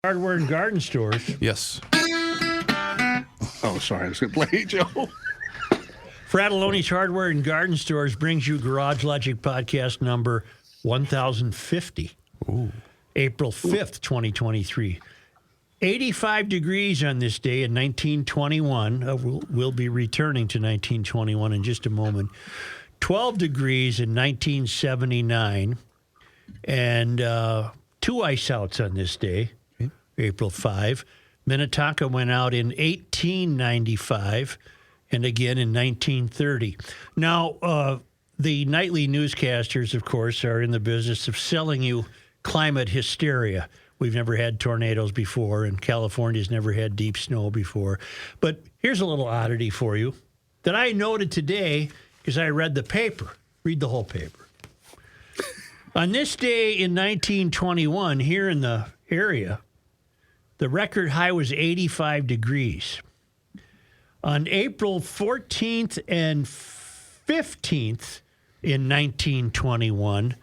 Hardware and garden stores. Yes. Oh, sorry. I was going to play Joe. Fratelloni's Hardware and Garden Stores brings you Garage Logic podcast number 1050. Ooh. April 5th, 2023. 85 degrees on this day in 1921. We'll be returning to 1921 in just a moment. 12 degrees in 1979. And 2 ice outs on this day, April 5. Minnetonka went out in 1895 and again in 1930. Now, the nightly newscasters, of course, are in the business of selling you climate hysteria. We've never had tornadoes before, and California's never had deep snow before. But here's a little oddity for you that I noted today because I read the paper. Read the whole paper. On this day in 1921, here in the area, the record high was 85 degrees. On April 14th and 15th in 1921,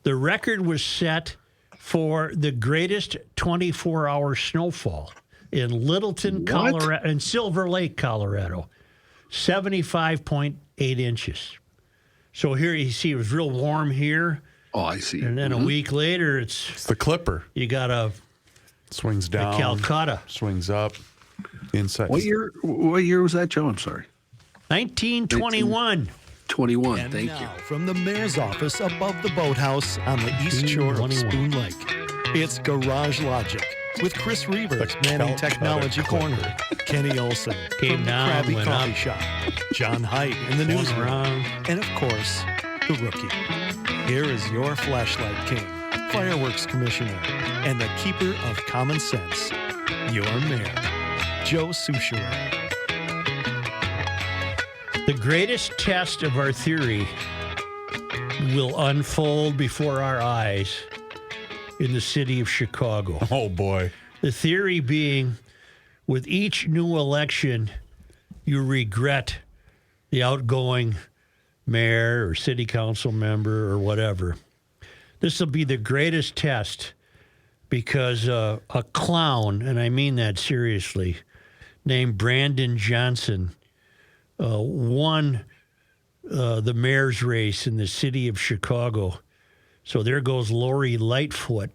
the record was set for the greatest 24-hour snowfall in Littleton, Colorado, and Silver Lake, Colorado, 75.8 inches. So here you see it was real warm here. Oh, I see. And then a week later, it's the Clipper. You got a swings down, Calcutta swings up, inside. What year was that, Joe? I'm sorry. 1921. 21. And Thank now, you. from the mayor's office above the boathouse on the east shore of Spoon Lake, it's Garage Logic with Chris Reavers manning Technology Corner, Kenny Olson Came from the down, Krabby went Coffee up. Shop, John Heidt in the newsroom, around. and of course, the rookie. Here is your flashlight king, fireworks commissioner, and the keeper of common sense, your mayor, Joe Soucheray. The greatest test of our theory will unfold before our eyes in the city of Chicago. Oh, boy. The theory being, with each new election, you regret the outgoing mayor or city council member or whatever. This will be the greatest test because a clown, and I mean that seriously, named Brandon Johnson, won the mayor's race in the city of Chicago. So there goes Lori Lightfoot.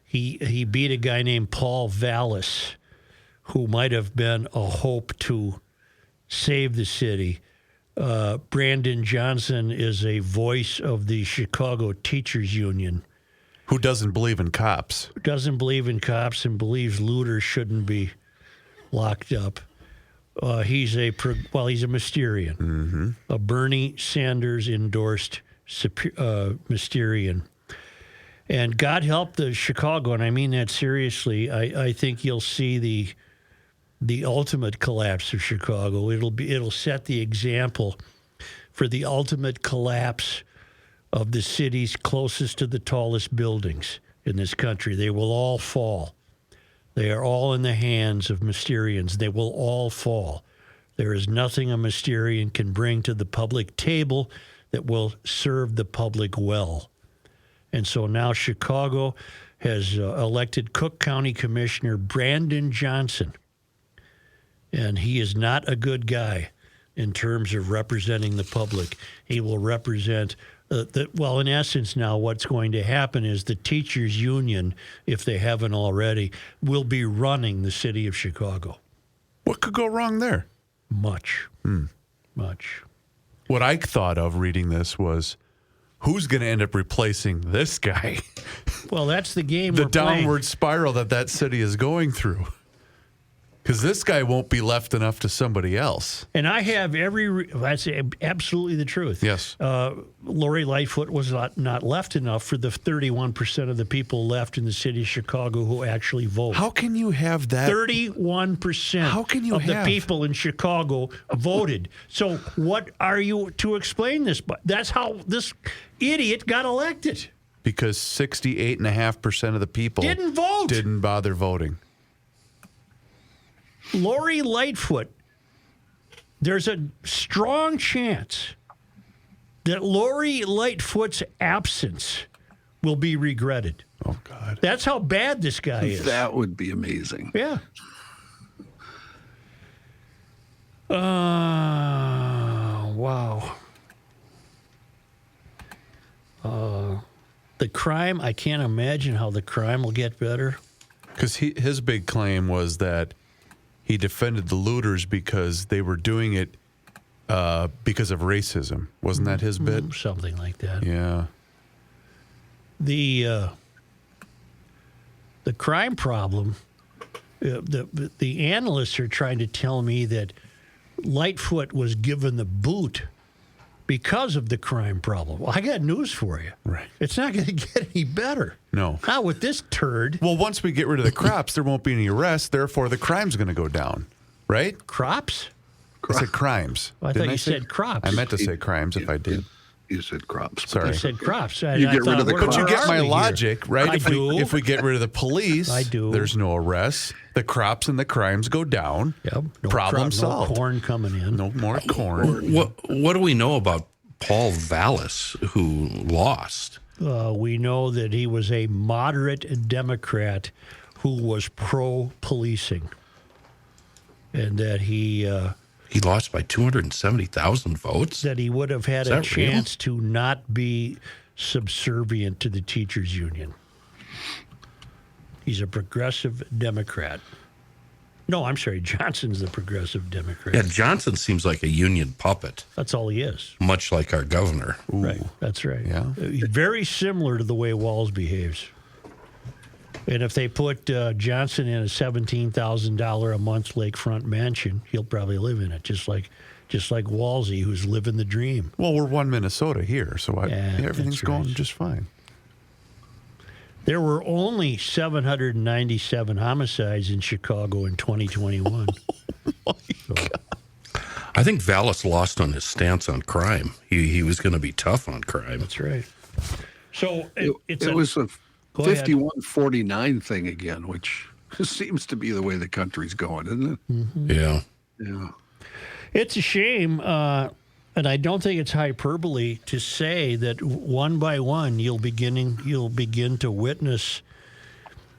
He beat a guy named Paul Vallis, who might have been a hope to save the city. Brandon Johnson is a voice of the Chicago Teachers Union. Who doesn't believe in cops? Doesn't believe in cops and believes looters shouldn't be locked up. He's a Mysterian, a Bernie Sanders endorsed Mysterian. And God help the Chicago, and I mean that seriously. I think you'll see the ultimate collapse of Chicago. It'll set the example for the ultimate collapse of the cities closest to the tallest buildings in this country. They will all fall. They are all in the hands of Mysterians. They will all fall. There is nothing a Mysterian can bring to the public table that will serve the public well. And so now Chicago has elected Cook County Commissioner Brandon Johnson. And he is not a good guy in terms of representing the public. He will represent in essence now what's going to happen is the teachers union, if they haven't already, will be running the city of Chicago. What could go wrong there? Much. Much. What I thought of reading this was, who's going to end up replacing this guy? Well, that's the game The we're playing. downward spiral that city is going through. Because this guy won't be left enough to somebody else. And I have that's absolutely the truth. Yes. Lori Lightfoot was not left enough for the 31% of the people left in the city of Chicago who actually vote. How can you have that? 31% How can you of have? the people in Chicago voted. So what are you to explain this? But that's how this idiot got elected. Because 68.5% of the people Didn't vote. Didn't bother voting. Lori Lightfoot, there's a strong chance that Lori Lightfoot's absence will be regretted. Oh, God. That's how bad this guy is. That would be amazing. Yeah. Wow. The crime, I can't imagine how the crime will get better. Because his big claim was that he defended the looters because they were doing it because of racism. Wasn't that his bit? Something like that. Yeah. The crime problem, the analysts are trying to tell me that Lightfoot was given the boot because of the crime problem. Well, I got news for you. Right. It's not going to get any better. No. Not with this turd. Well, once we get rid of the crops, there won't be any arrests. Therefore, the crime's going to go down. Right? Crops? I said crimes. Well, I Didn't thought you say- said crops. I meant to say crimes if I did. You said crops. Sorry. You said crops. You get rid of the But you crops. get my logic, right? I do. If we get rid of the police, I do. there's no arrests. The crops and the crimes go down. Yep. Problem solved. No corn coming in. No more corn. What do we know about Paul Vallis, who lost? We know that he was a moderate Democrat who was pro-policing, and that he lost by 270,000 votes. that he would have had Is a that real? chance to not be subservient to the teachers union. He's a progressive Democrat. No, I'm sorry, Johnson's the progressive Democrat. Yeah, Johnson seems like a union puppet, That's all he is. much like our governor. Right, that's right. Yeah. Very similar to the way Walz behaves. And if they put Johnson in a $17,000 a month lakefront mansion, he'll probably live in it, just like Walsey, who's living the dream. Well, we're one Minnesota here, so everything's that's right. going just fine. There were only 797 homicides in Chicago in 2021. I think Vallis lost on his stance on crime. He was going to be tough on crime. That's right. So it was a Go ahead. 51-49 thing again, which seems to be the way the country's going, isn't it? Yeah. Yeah. It's a shame, and I don't think it's hyperbole to say that one by one you'll begin to witness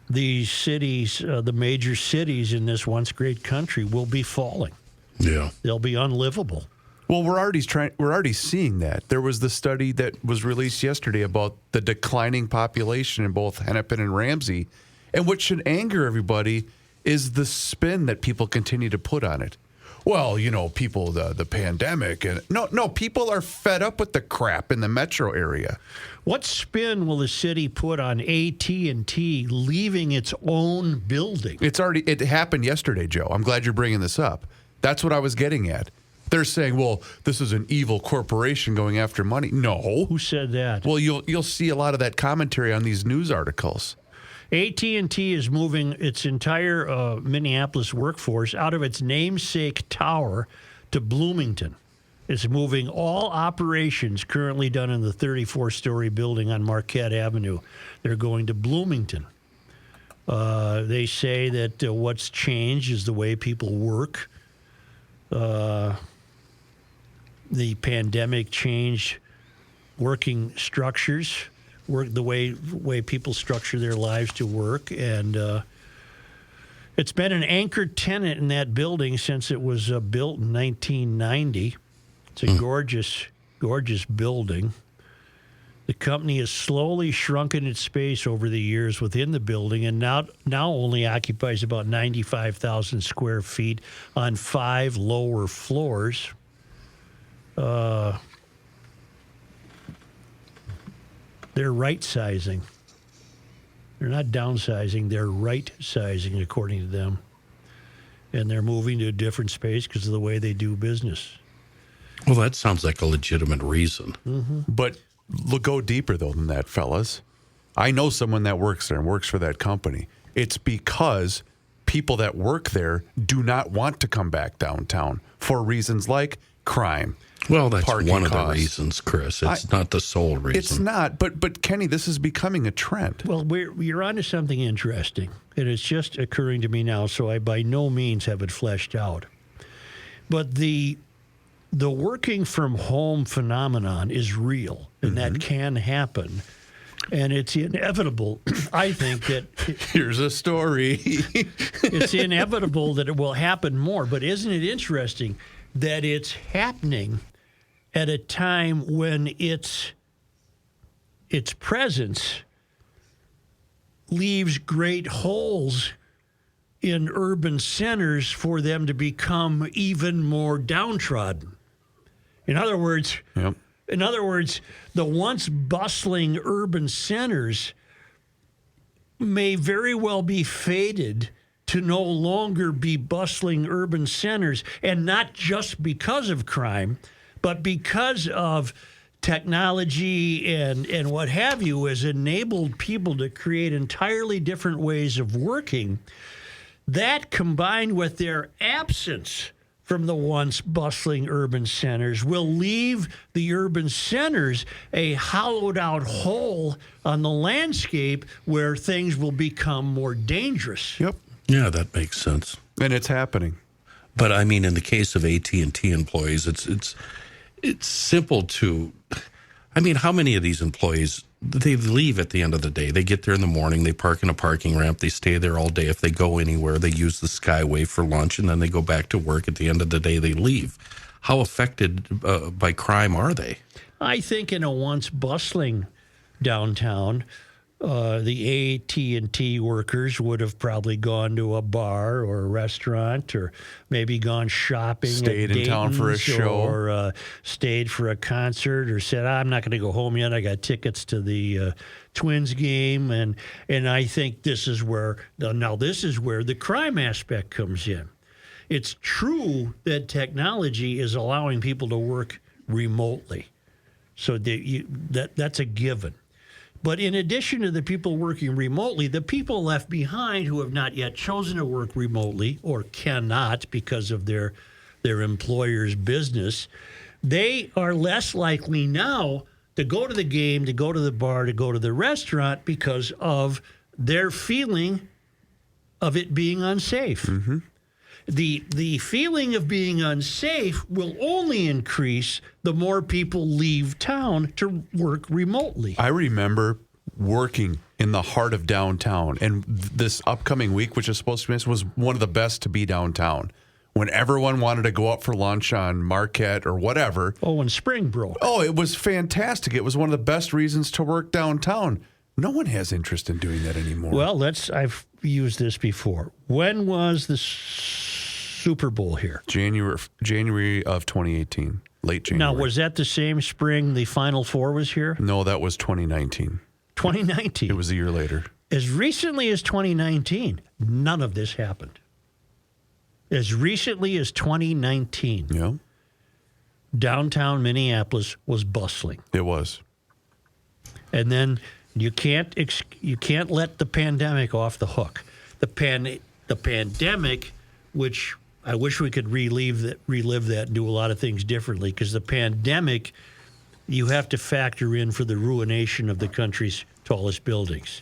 these cities, the major cities in this once great country, will be falling. Yeah. They'll be unlivable. Well, we're already seeing that. There was the study that was released yesterday about the declining population in both Hennepin and Ramsey, and what should anger everybody is the spin that people continue to put on it. Well, people, the pandemic, and no, people are fed up with the crap in the metro area. What spin will the city put on AT&T leaving its own building? It happened yesterday, Joe. I'm glad you're bringing this up. That's what I was getting at. They're saying, well, this is an evil corporation going after money. No. Who said that? Well, you'll see a lot of that commentary on these news articles. AT&T is moving its entire Minneapolis workforce out of its namesake tower to Bloomington. It's moving all operations currently done in the 34-story building on Marquette Avenue. They're going to Bloomington. They say that what's changed is the way people work. The pandemic changed working structures, the way people structure their lives to work, and it's been an anchor tenant in that building since it was built in 1990. It's a gorgeous building. The company has slowly shrunken its space over the years within the building, and now only occupies about 95,000 square feet on 5 lower floors. They're right-sizing. They're not downsizing. They're right-sizing, according to them. And they're moving to a different space because of the way they do business. Well, that sounds like a legitimate reason. But go deeper, though, than that, fellas. I know someone that works there and works for that company. It's because people that work there do not want to come back downtown for reasons like crime. Well, that's Parking one of the costs. reasons, Chris. It's not the sole reason. It's not, but Kenny, this is becoming a trend. Well, you're onto something interesting, and it's just occurring to me now, so I by no means have it fleshed out. But the working from home phenomenon is real, and that can happen. And it's inevitable, I think, that Here's a story. it's inevitable that it will happen more. But isn't it interesting that it's happening at a time when its presence leaves great holes in urban centers for them to become even more downtrodden? In other words, Yep. the once bustling urban centers may very well be fated to no longer be bustling urban centers, and not just because of crime, but because of technology and what have you has enabled people to create entirely different ways of working. That, combined with their absence from the once bustling urban centers, will leave the urban centers a hollowed out hole on the landscape where things will become more dangerous. Yep. Yeah, that makes sense. And it's happening. But I mean, in the case of AT&T employees, it's simple to. I mean, how many of these employees, they leave at the end of the day? They get there in the morning, they park in a parking ramp, they stay there all day. If they go anywhere, they use the Skyway for lunch, and then they go back to work. At the end of the day, they leave. How affected by crime are they? I think in a once bustling downtown, the AT&T workers would have probably gone to a bar or a restaurant, or maybe gone shopping, Stayed at in town for a Dayton's, show. or stayed for a concert, or said, I'm not going to go home yet. I got tickets to the Twins game, and I think this is where the crime aspect comes in. It's true that technology is allowing people to work remotely, so that's a given. But in addition to the people working remotely, the people left behind who have not yet chosen to work remotely or cannot because of their employer's business, they are less likely now to go to the game, to go to the bar, to go to the restaurant because of their feeling of it being unsafe. Mm-hmm. The feeling of being unsafe will only increase the more people leave town to work remotely. I remember working in the heart of downtown, and this upcoming week, which is supposed to be, was one of the best to be downtown. When everyone wanted to go out for lunch on Marquette or whatever. Oh, when spring broke. Oh, it was fantastic. It was one of the best reasons to work downtown. No one has interest in doing that anymore. Well, I've used this before. When was the Super Bowl here? January of 2018, late January. Now, was that the same spring the Final Four was here? No, that was 2019. 2019. It was a year later. As recently as 2019, none of this happened. As recently as 2019, Yeah, downtown Minneapolis was bustling. it was. And then you can't let the pandemic off the hook. The pandemic, which I wish we could relive that and do a lot of things differently, because the pandemic, you have to factor in for the ruination of the country's tallest buildings.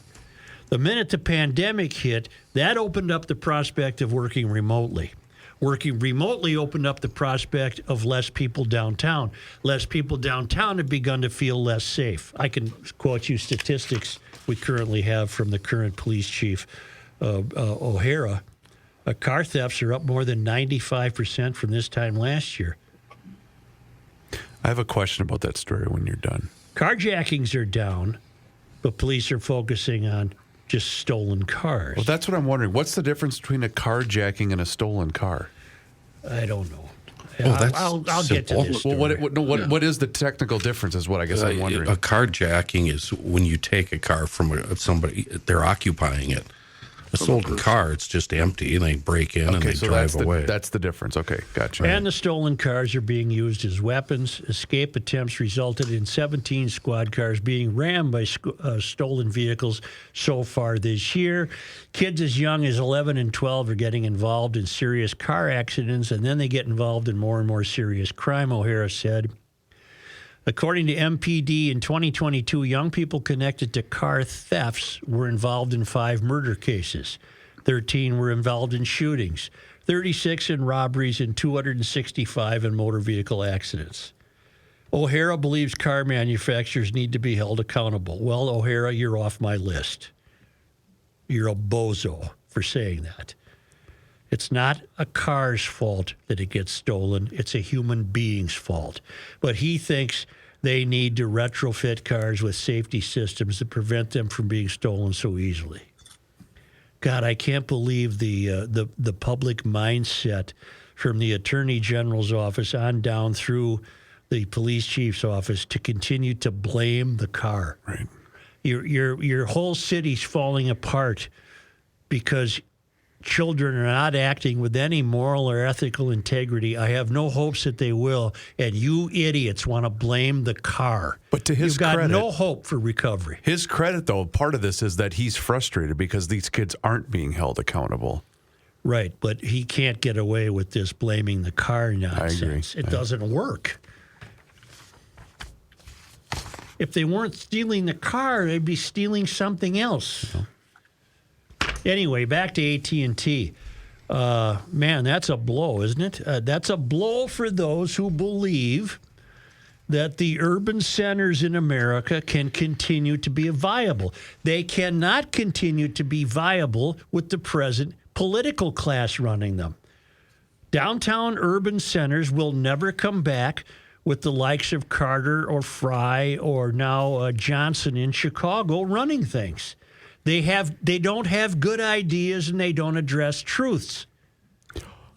The minute the pandemic hit, that opened up the prospect of working remotely. Working remotely opened up the prospect of less people downtown. Less people downtown have begun to feel less safe. I can quote you statistics we currently have from the current police chief, O'Hara. Car thefts are up more than 95% from this time last year. I have a question about that story when you're done. Carjackings are down, but police are focusing on just stolen cars. Well, that's what I'm wondering. What's the difference between a carjacking and a stolen car? I don't know. Well, that's I'll get to simple. this. Well, what is the technical difference is what I guess I'm wondering. A carjacking is when you take a car from somebody, they're occupying it. A stolen car, it's just empty, and they break in and they drive away. That's the difference. Okay, gotcha. And the stolen cars are being used as weapons. Escape attempts resulted in 17 squad cars being rammed by stolen vehicles so far this year. Kids as young as 11 and 12 are getting involved in serious car accidents, and then they get involved in more and more serious crime, O'Hara said. According to MPD, in 2022, young people connected to car thefts were involved in 5 murder cases. 13 were involved in shootings, 36 in robberies, and 265 in motor vehicle accidents. O'Hara believes car manufacturers need to be held accountable. Well, O'Hara, you're off my list. You're a bozo for saying that. It's not a car's fault that it gets stolen. It's a human being's fault. But he thinks they need to retrofit cars with safety systems to prevent them from being stolen so easily. God, I can't believe the public mindset from the Attorney General's office on down through the police chief's office to continue to blame the car. Right. Your whole city's falling apart because children are not acting with any moral or ethical integrity. I have no hopes that they will. And you idiots want to blame the car. But to his You've got credit, no hope for recovery. His credit, though, part of this is that he's frustrated because these kids aren't being held accountable. Right, but he can't get away with this blaming the car nonsense. It doesn't work. If they weren't stealing the car, they'd be stealing something else. Anyway, back to AT&T. Man, that's a blow, isn't it? That's a blow for those who believe that the urban centers in America can continue to be viable. They cannot continue to be viable with the present political class running them. Downtown urban centers will never come back with the likes of Carter or Fry or now Johnson in Chicago running things. They don't have good ideas and they don't address truths.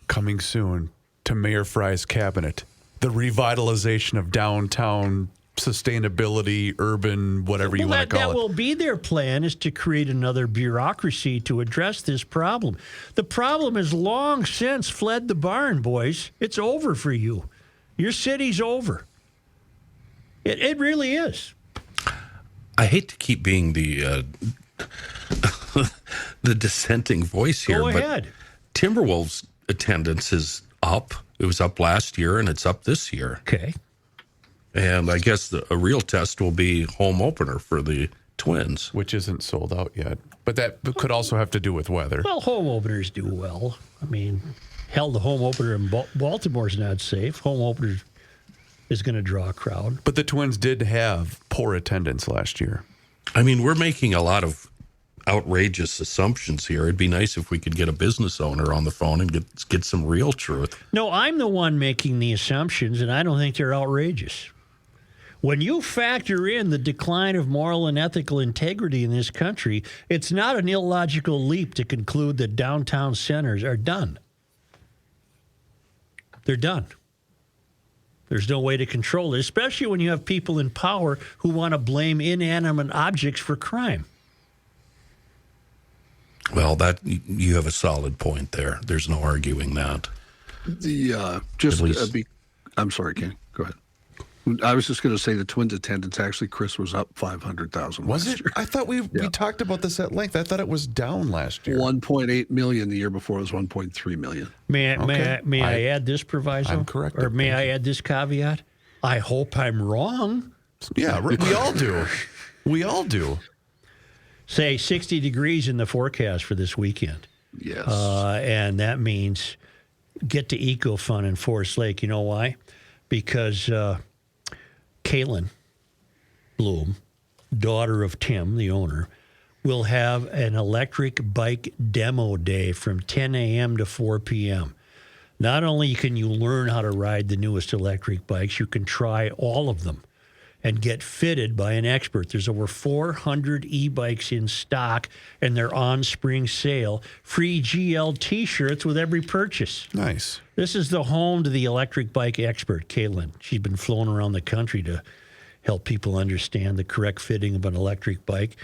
Coming soon to Mayor Fry's cabinet, the revitalization of downtown sustainability, urban, whatever you want to call it. That will be their plan, is to create another bureaucracy to address this problem. The problem has long since fled the barn, boys. It's over for you. Your city's over. It really is. I hate to keep being the the dissenting voice here. Go ahead. But Timberwolves attendance is up. It was up last year, and it's up this year. Okay. And I guess a real test will be home opener for the Twins. Which isn't sold out yet. But that could also have to do with weather. Well, home openers do well. I mean, hell, the home opener in Baltimore's not safe. Home opener is going to draw a crowd. But the Twins did have poor attendance last year. I mean, we're making a lot of outrageous assumptions here. It'd be nice if we could get a business owner on the phone and get some real truth. No, I'm the one making the assumptions, and I don't think they're outrageous. When you factor in the decline of moral and ethical integrity in this country, it's not an illogical leap to conclude that downtown centers are done. They're done. There's no way to control it, especially when you have people in power who want to blame inanimate objects for crime. Well, that you have a solid point there. There's no arguing that. I'm sorry, Ken. Go ahead. I was just going to say the Twins attendance actually, Chris, was up 500,000 Was last it? year. I thought we talked about this at length. I thought it was down last year. 1.8 million. The year before was 1.3 million. May I add this proviso? I'm correct. Or may I add this caveat? I hope I'm wrong. Yeah, we all do. We all do. Say 60 degrees in the forecast for this weekend. Yes. And that means get to EcoFun in Forest Lake. You know why? Because Kaylin Bloom, daughter of Tim, the owner, will have an electric bike demo day from 10 a.m. to 4 p.m. Not only can you learn how to ride the newest electric bikes, you can try all of them and get fitted by an expert. There's over 400 e-bikes in stock, and they're on spring sale. Free GL T-shirts with every purchase. Nice. This is the home to the electric bike expert, Caitlin. She's been flown around the country to help people understand the correct fitting of an electric bike.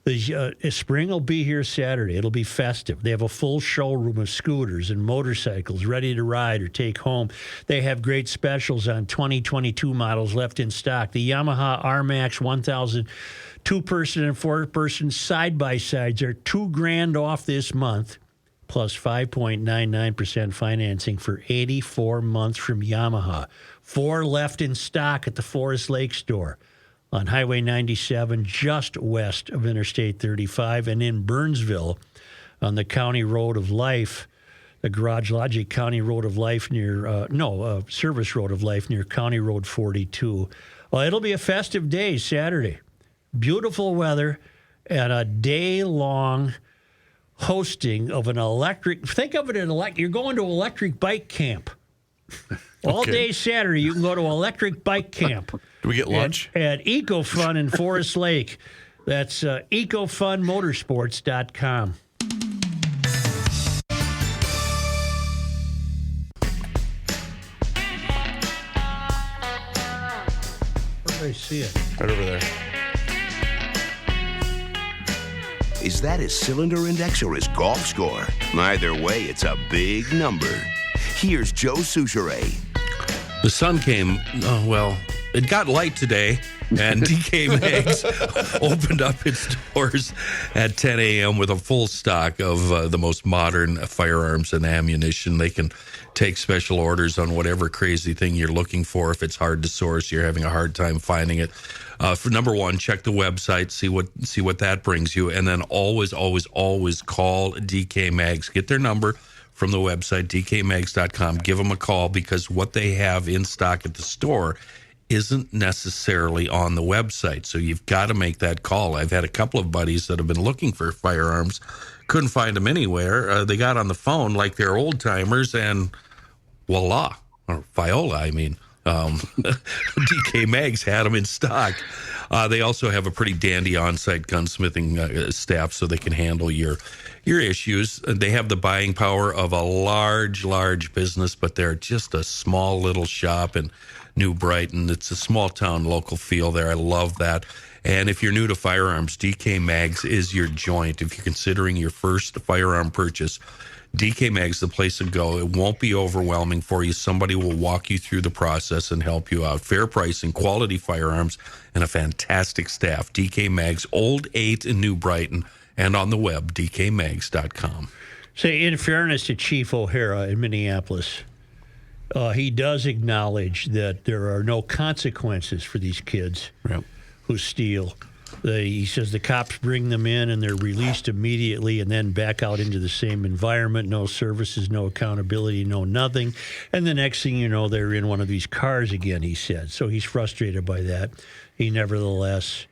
The spring will be here Saturday. It'll be festive. They have a full showroom of scooters and motorcycles ready to ride or take home. They have great specials on 2022 models left in stock. The Yamaha RMAX 1000 two-person and four-person side-by-sides are $2,000 off this month, plus 5.99% financing for 84 months from Yamaha. 4 left in stock at the Forest Lake store on Highway 97, just west of Interstate 35, and in Burnsville on the County Road of Life. the Garage Logic County Road of Life near, Service Road of Life near County Road 42. Well, it'll be a festive day Saturday. Beautiful weather and a day-long hosting of an electric, think of it as you're going to electric bike camp. All day Saturday, you can go to electric bike camp. Do we get lunch? At EcoFun in Forest Lake. That's ecofunmotorsports.com. Where do I see it? Right over there. Is that his cylinder index or his golf score? Either way, it's a big number. Here's Joe Souchere. The sun came, it got light today, and DK Mags opened up its doors at 10 a.m. with a full stock of the most modern firearms and ammunition. They can take special orders on whatever crazy thing you're looking for. If it's hard to source, you're having a hard time finding it. For number one, check the website, see what that brings you, and then always call DK Mags. Get their number from the website, dkmags.com. Give them a call, because what they have in stock at the store isn't necessarily on the website. So you've got to make that call. I've had a couple of buddies that have been looking for firearms, couldn't find them anywhere. They got on the phone like they're old timers, and voila, or Viola, I mean. DK Mags had them in stock. They also have a pretty dandy on-site gunsmithing staff, so they can handle your issues. They have the buying power of a large business, but they're just a small little shop in New Brighton. It's a small town local feel there. I love that. And if you're new to firearms, DK Mags is your joint. If you're considering your first firearm purchase, DK Mag's the place to go. It won't be overwhelming for you. Somebody will walk you through the process and help you out. Fair pricing, quality firearms, and a fantastic staff. DK Mag's, Old 8 in New Brighton, and on the web, dkmags.com. Say, in fairness to Chief O'Hara in Minneapolis, he does acknowledge that there are no consequences for these kids who steal. He says the cops bring them in and they're released immediately and then back out into the same environment. No services, no accountability, no nothing. And the next thing you know, they're in one of these cars again, he said. So he's frustrated by that. He nevertheless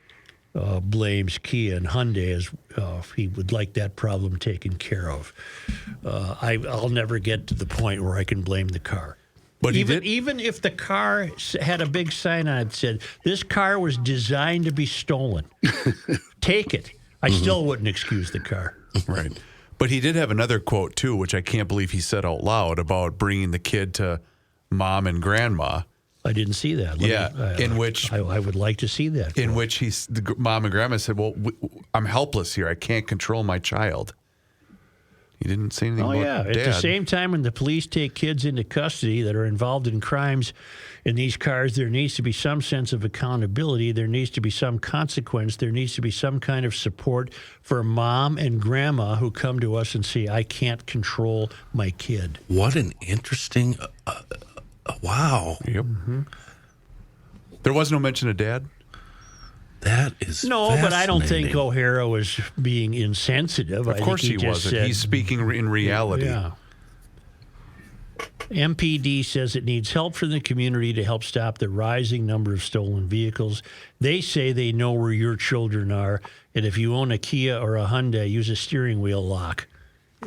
blames Kia and Hyundai as he would like that problem taken care of. I'll never get to the point where I can blame the car. But even if the car had a big sign on it that said, this car was designed to be stolen, take it. I still wouldn't excuse the car. Right. But he did have another quote, too, which I can't believe he said out loud, about bringing the kid to mom and grandma. I didn't see that. In which I would like to see that. In which the mom and grandma said, well, I'm helpless here. I can't control my child. He didn't say anything about Dad. At the same time, when the police take kids into custody that are involved in crimes in these cars, there needs to be some sense of accountability. There needs to be some consequence. There needs to be some kind of support for mom and grandma who come to us and say, I can't control my kid. What an interesting... wow. Yep. There was no mention of Dad? That is but I don't think O'Hara was being insensitive. Of course he wasn't. He's speaking in reality. Yeah. MPD says it needs help from the community to help stop the rising number of stolen vehicles. They say they know where your children are, and if you own a Kia or a Hyundai, use a steering wheel lock.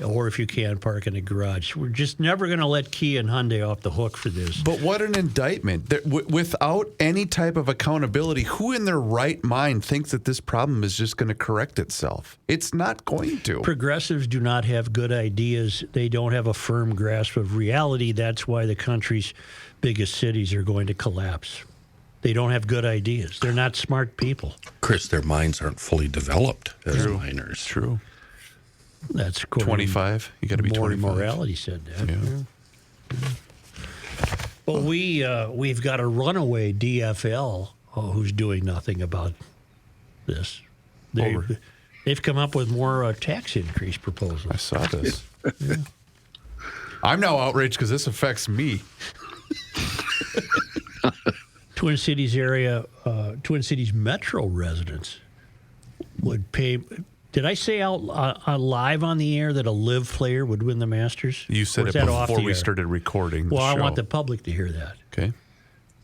Or if you can, park in a garage. We're just never going to let Kia and Hyundai off the hook for this. But what an indictment. Without any type of accountability, who in their right mind thinks that this problem is just going to correct itself? It's not going to. Progressives do not have good ideas. They don't have a firm grasp of reality. That's why the country's biggest cities are going to collapse. They don't have good ideas. They're not smart people. Chris, their minds aren't fully developed as minors. True. That's 25. You got to be 25. Morality said that. Yeah. Well, we've got a runaway DFL who's doing nothing about this. They've come up with more tax increase proposals. I saw this. Yeah. I'm now outraged because this affects me. Twin Cities Metro residents would pay Did I say out live on the air that a live player would win the Masters? You Or said is it that off before the we air? started recording the Well, show. I want the public to hear that. Okay.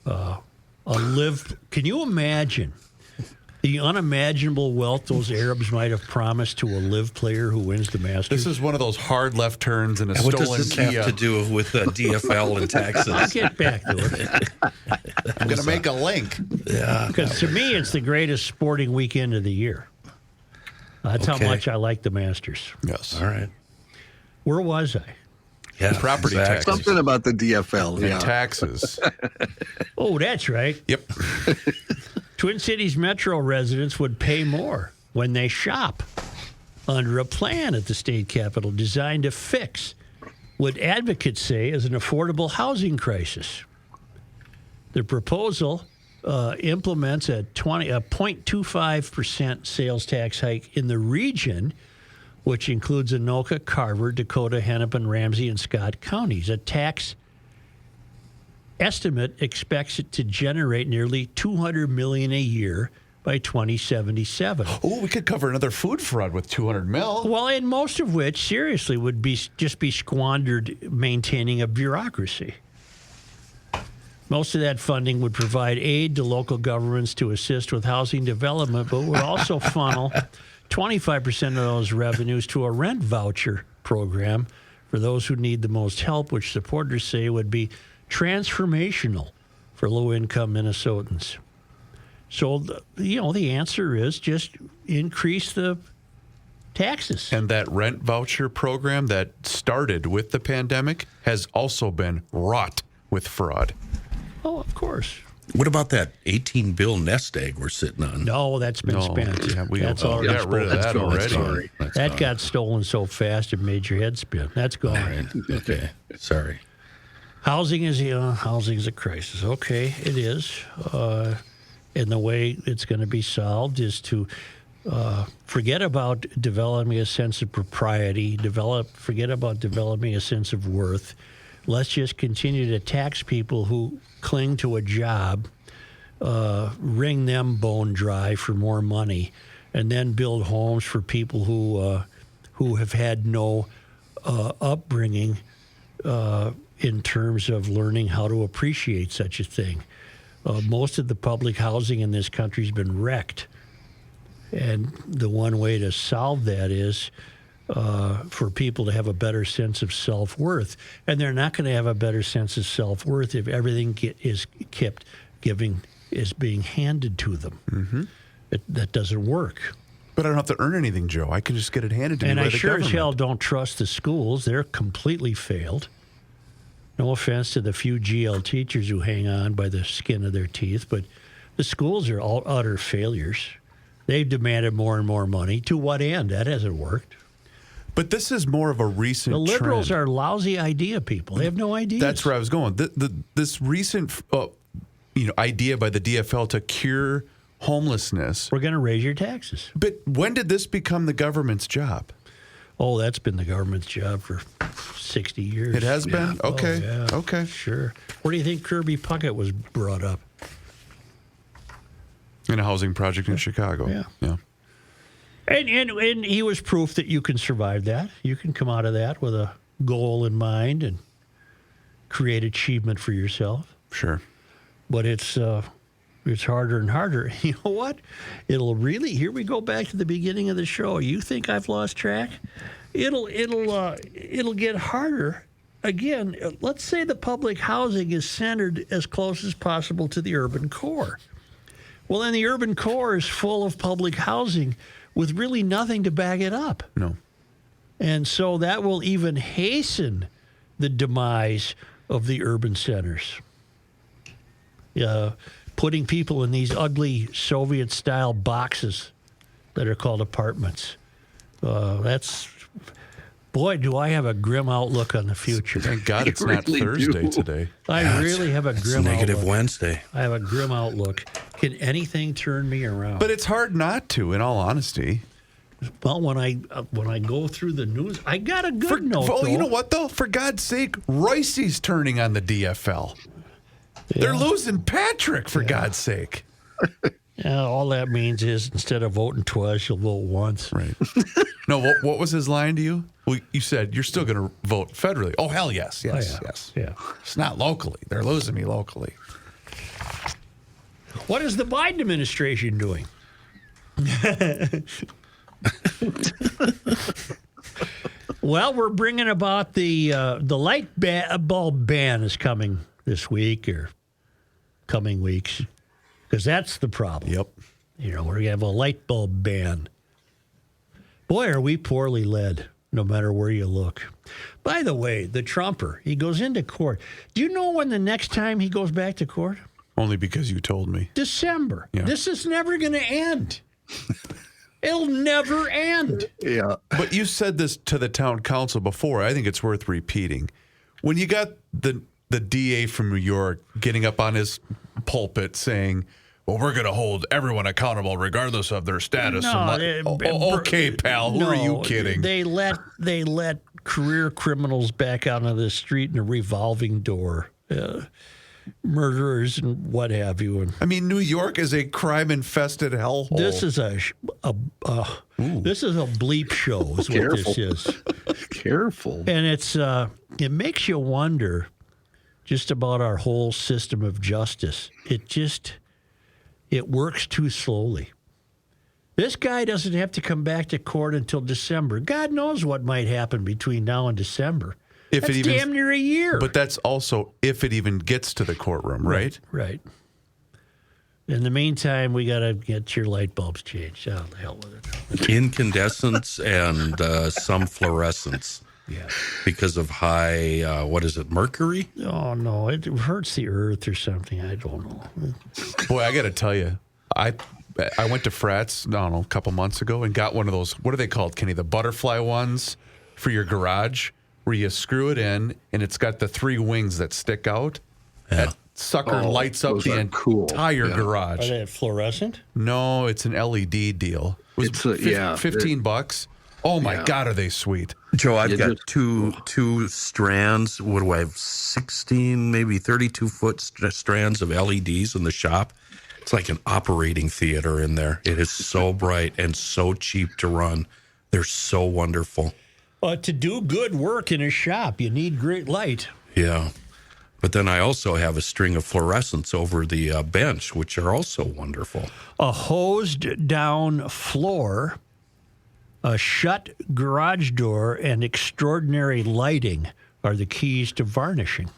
A live. Can you imagine the unimaginable wealth those Arabs might have promised to a live player who wins the Masters? This is one of those hard left turns and a And what does stolen this Kia. have to do with DFL and I'll taxes? get back to it. I'm going to make a link. Yeah. Because to me, it's the greatest sporting weekend of the year. That's Okay. how much I like the Masters. Yes. All right. Where was I? Yeah. Property taxes. Something about the DFL. And Yeah. taxes. Oh, that's right. Yep. Twin Cities Metro residents would pay more when they shop under a plan at the state capitol designed to fix what advocates say is an affordable housing crisis. The proposal implements a 0.25% sales tax hike in the region, which includes Anoka, Carver, Dakota, Hennepin, Ramsey, and Scott counties. A tax estimate expects it to generate nearly $200 million a year by 2077. Oh, we could cover another food fraud with 200 mil. Well, and most of which, seriously, would be just be squandered maintaining a bureaucracy. Most of that funding would provide aid to local governments to assist with housing development, but would also funnel 25% of those revenues to a rent voucher program for those who need the most help, which supporters say would be transformational for low-income Minnesotans. So, the answer is just increase the taxes. And that rent voucher program that started with the pandemic has also been wrought with fraud. Oh, of course. What about that 18 bill nest egg we're sitting on? No, that's been spent. Yeah, we That's got already rid of spoken. that gone. already. Sorry. That's That gone. got stolen so fast it made your head spin. That's gone. All right. Okay. Sorry. Housing is a crisis. Okay, it is. And the way it's going to be solved is to forget about developing a sense of propriety, forget about developing a sense of worth. Let's just continue to tax people who cling to a job, wring them bone dry for more money, and then build homes for people who have had no upbringing in terms of learning how to appreciate such a thing. Most of the public housing in this country has been wrecked. And the one way to solve that is for people to have a better sense of self-worth. And they're not going to have a better sense of self-worth if everything is being handed to them. Mm-hmm. That doesn't work. But I don't have to earn anything, Joe. I can just get it handed to me And by I the sure as government. hell don't trust the schools. They're completely failed. No offense to the few GL teachers who hang on by the skin of their teeth, but the schools are all utter failures. They've demanded more and more money. To what end? That hasn't worked. But this is more of a recent The liberals trend. are lousy idea people. They have no ideas. That's where I was going. This recent idea by the DFL to cure homelessness. We're going to raise your taxes. But when did this become the government's job? Oh, that's been the government's job for 60 years. It has been? Oh, Okay. yeah. Okay. Sure. Where do you think Kirby Puckett was brought up? In a housing project in Chicago. Yeah. And he was proof that you can survive that. You can come out of that with a goal in mind and create achievement for yourself. Sure. But it's harder and harder. You know what? It'll really. Here we go back to the beginning of the show. You think I've lost track? It'll get harder. Again, let's say the public housing is centered as close as possible to the urban core. Well, then the urban core is full of public housing with really nothing to back it up. No. And so that will even hasten the demise of the urban centers. Putting people in these ugly Soviet-style boxes that are called apartments. Boy, do I have a grim outlook on the future. Thank God it's really not Thursday do. today. I really have a It's grim negative outlook. Wednesday. I have a grim outlook. Can anything turn me around? But it's hard not to, in all honesty. Well, when I go through the news, I got a good note. Oh, you though. know what, though? For God's sake, Royce's turning on the DFL. They're losing Patrick, for God's sake. All that means is instead of voting twice, you'll vote once. Right. No, what was his line to you? Well, you said you're still going to vote federally. Oh, hell yes. Yes, yes. Yeah. It's not locally. They're losing me locally. What is the Biden administration doing? Well, we're bringing about the light bulb ban is coming this week or coming weeks, because that's the problem. Yep. You know, we're going to have a light bulb ban. Boy, are we poorly led, no matter where you look. By the way, the Trumper, he goes into court. Do you know when the next time he goes back to court? Only because you told me. December. Yeah. This is never going to end. It'll never end. Yeah. But you said this to the town council before. I think it's worth repeating. When you got the DA from New York getting up on his pulpit saying, well, we're going to hold everyone accountable regardless of their status. Okay, pal, who are you kidding? They let career criminals back out on the street in a revolving door. Murderers and what have you. And I mean, New York is a crime-infested hellhole. this is a bleep show is what Careful. this is. Careful. And it makes you wonder just about our whole system of justice. It works too slowly. This guy doesn't have to come back to court until December. God knows what might happen between now and December. If That's it even, damn near a year. But that's also if it even gets to the courtroom, right? Right. In the meantime, we got to get your light bulbs changed. Oh, the hell with it. Incandescence and some fluorescence. Yeah. Because of high, mercury? Oh, no. It hurts the earth or something. I don't know. Boy, I got to tell you, I went to Frats, I don't know, a couple months ago and got one of those, what are they called, Kenny? The butterfly ones for your garage, where you screw it in and it's got the 3 wings that stick out. Yeah. That sucker lights up those the are cool. entire Yeah. Are garage. they fluorescent? No, it's an LED deal. It was It's $15. Oh my Yeah. God, are they sweet? Joe, I've You got just- two strands. What do I have? 16, maybe 32-foot strands of LEDs in the shop. It's like an operating theater in there. It is so bright and so cheap to run. They're so wonderful. To do good work in a shop, you need great light. Yeah. But then I also have a string of fluorescents over the bench, which are also wonderful. A hosed down floor, a shut garage door, and extraordinary lighting are the keys to varnishing.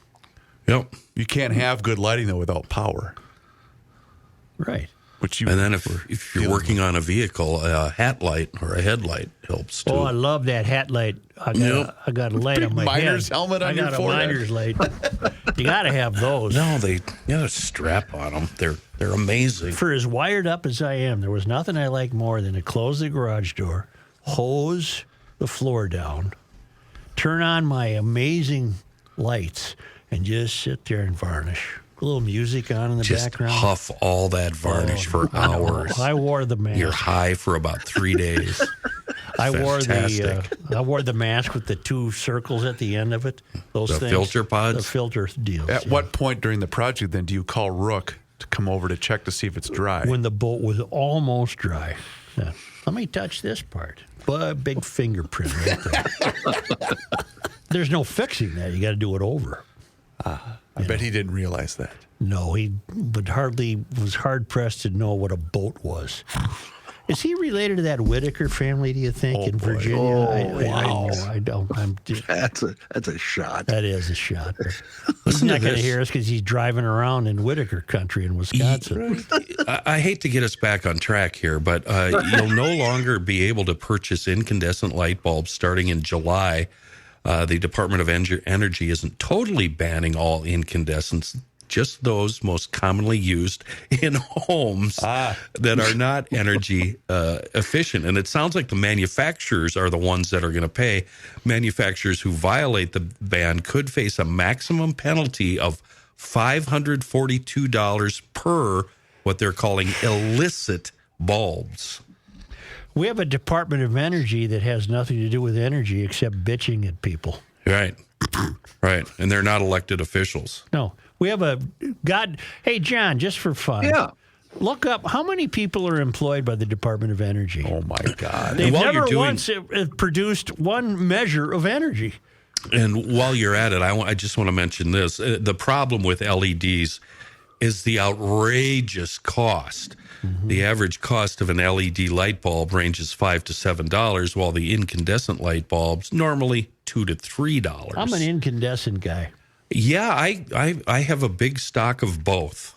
Yep. You can't have good lighting, though, without power. Right. Which you And then if you're working on a vehicle, a hat light or a headlight helps too. Oh, I love that hat light. I got a light on my miner's head. helmet on I your got a forehead. miner's light. You got to have those. No, they got a strap on them. They're amazing. For as wired up as I am, there was nothing I liked more than to close the garage door, hose the floor down, turn on my amazing lights, and just sit there and varnish. A little music on in the Just background. huff all that varnish for hours. I wore the mask. You're high for about 3 days. I wore Fantastic. the mask with the 2 circles at the end of it. Those The things, filter pods? the filter deals. At what point during the project, then, do you call Rook to come over to check to see if it's dry? When the boat was almost dry. Yeah. Let me touch this part. But big fingerprint right there. There's no fixing that. You got to do it over. I bet he didn't realize that. No, he was hard pressed to know what a boat was. Is he related to that Whitaker family, do you think, in boy. Virginia? wow. I don't. That's a shot. That is a shot. He's not going to hear us because he's driving around in Whitaker country in Wisconsin. I hate to get us back on track here, but you'll no longer be able to purchase incandescent light bulbs starting in July. The Department of Energy isn't totally banning all incandescents, just those most commonly used in homes that are not energy efficient. And it sounds like the manufacturers are the ones that are going to pay. Manufacturers who violate the ban could face a maximum penalty of $542 per what they're calling illicit bulbs. We have a Department of Energy that has nothing to do with energy except bitching at people. Right. Right. And they're not elected officials. No. We have hey, John, just for fun. Yeah. Look up how many people are employed by the Department of Energy. Oh my God. They've while never you're doing- once produced one measure of energy. And while you're at it, I just want to mention this. The problem with LEDs is the outrageous cost. The average cost of an LED light bulb ranges $5 to $7, while the incandescent light bulbs normally $2 to $3. I'm an incandescent guy. Yeah, I have a big stock of both.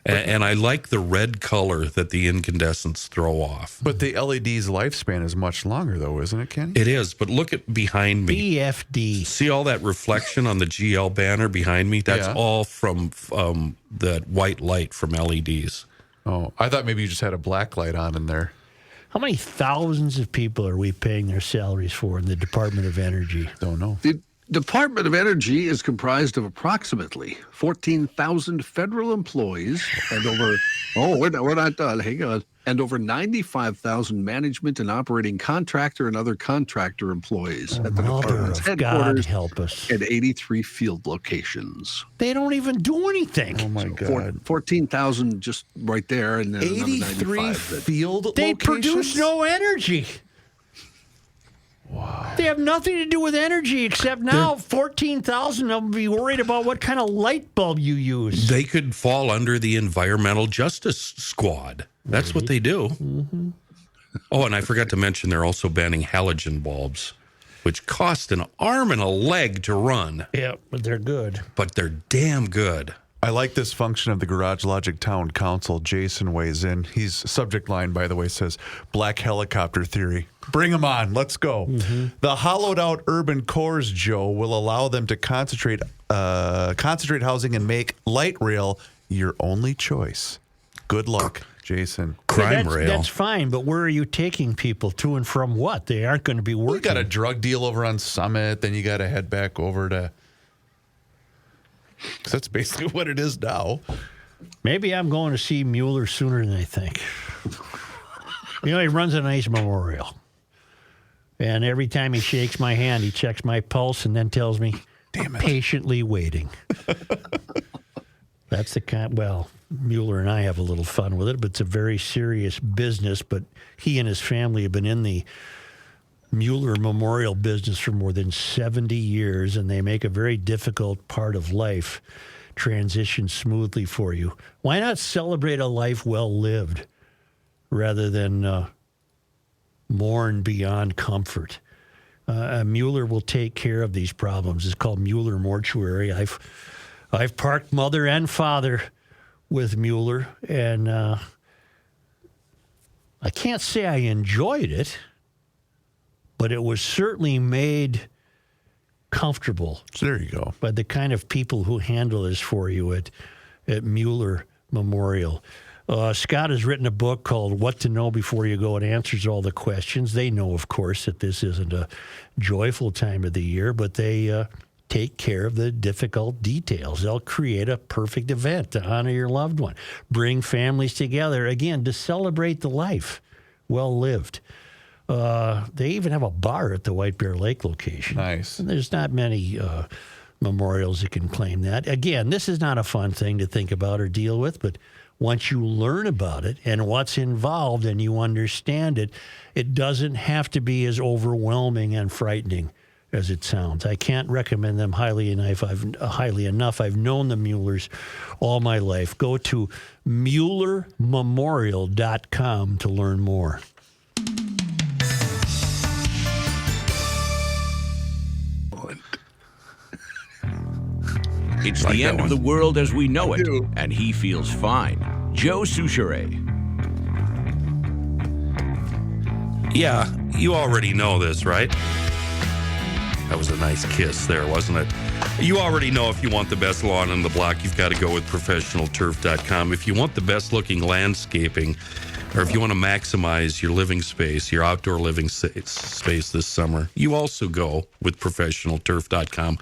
And I like the red color that the incandescents throw off. But the LED's lifespan is much longer, though, isn't it, Kenny? It is, but look at behind me. BFD. See all that reflection on the GL banner behind me? That's Yeah. all from that white light from LEDs. Oh, I thought maybe you just had a black light on in there. How many thousands of people are we paying their salaries for in the Department of Energy? Don't know. The Department of Energy is comprised of approximately 14,000 federal employees and over, we're not done, hang on, and over 95,000 management and operating contractor and other contractor employees at the Mother department's of God headquarters help us. and 83 field locations. They don't even do anything. Oh my God. 14,000 just right there, and then another 83 95 that- field They locations? produce no energy. Wow. They have nothing to do with energy except now 14,000 of them be worried about what kind of light bulb you use. They could fall under the Environmental Justice Squad. That's what they do. Mm-hmm. Oh, and I forgot to mention they're also banning halogen bulbs, which cost an arm and a leg to run, Yeah, but they're good. but they're damn good. I like this function of the Garage Logic Town Council. Jason weighs in. His subject line, by the way, says, Black Helicopter Theory. Bring them on. Let's go. The hollowed out urban cores, Joe, will allow them to concentrate housing and make light rail your only choice. Good luck, Jason. Crime that's, rail. That's fine, but where are you taking people to and from what? They aren't going to be working. You got a drug deal over on Summit, then you got to head back over to... 'Cause that's basically what it is now. Maybe I'm going to see Mueller sooner than I think. He runs a nice memorial. And every time he shakes my hand, he checks my pulse and then tells me, Damn it. patiently waiting. That's the kind, well, Mueller and I have a little fun with it, but it's a very serious business. But he and his family have been in the Mueller Memorial business for more than 70 years, and they make a very difficult part of life transition smoothly for you. Why not celebrate a life well lived rather than mourn beyond comfort? Mueller will take care of these problems. It's called Mueller Mortuary. I've parked mother and father with Mueller, and I can't say I enjoyed it, but it was certainly made comfortable So there you go. by the kind of people who handle this for you at Mueller Memorial. Scott has written a book called What to Know Before You Go. It answers all the questions. They know, of course, that this isn't a joyful time of the year, but they take care of the difficult details. They'll create a perfect event to honor your loved one, bring families together, again, to celebrate the life well lived. They even have a bar at the White Bear Lake location. Nice. And there's not many memorials that can claim that. Again, this is not a fun thing to think about or deal with, but once you learn about it and what's involved and you understand it, it doesn't have to be as overwhelming and frightening as it sounds. I can't recommend them highly enough. I've known the Muellers all my life. Go to MuellerMemorial.com to learn more. It's the end of the world as we know it, and he feels fine. Joe Souchere. Yeah, you already know this, right? That was a nice kiss there, wasn't it? You already know if you want the best lawn on the block, you've got to go with ProfessionalTurf.com. If you want the best looking landscaping, or if you want to maximize your living space, your outdoor living space this summer, you also go with ProfessionalTurf.com.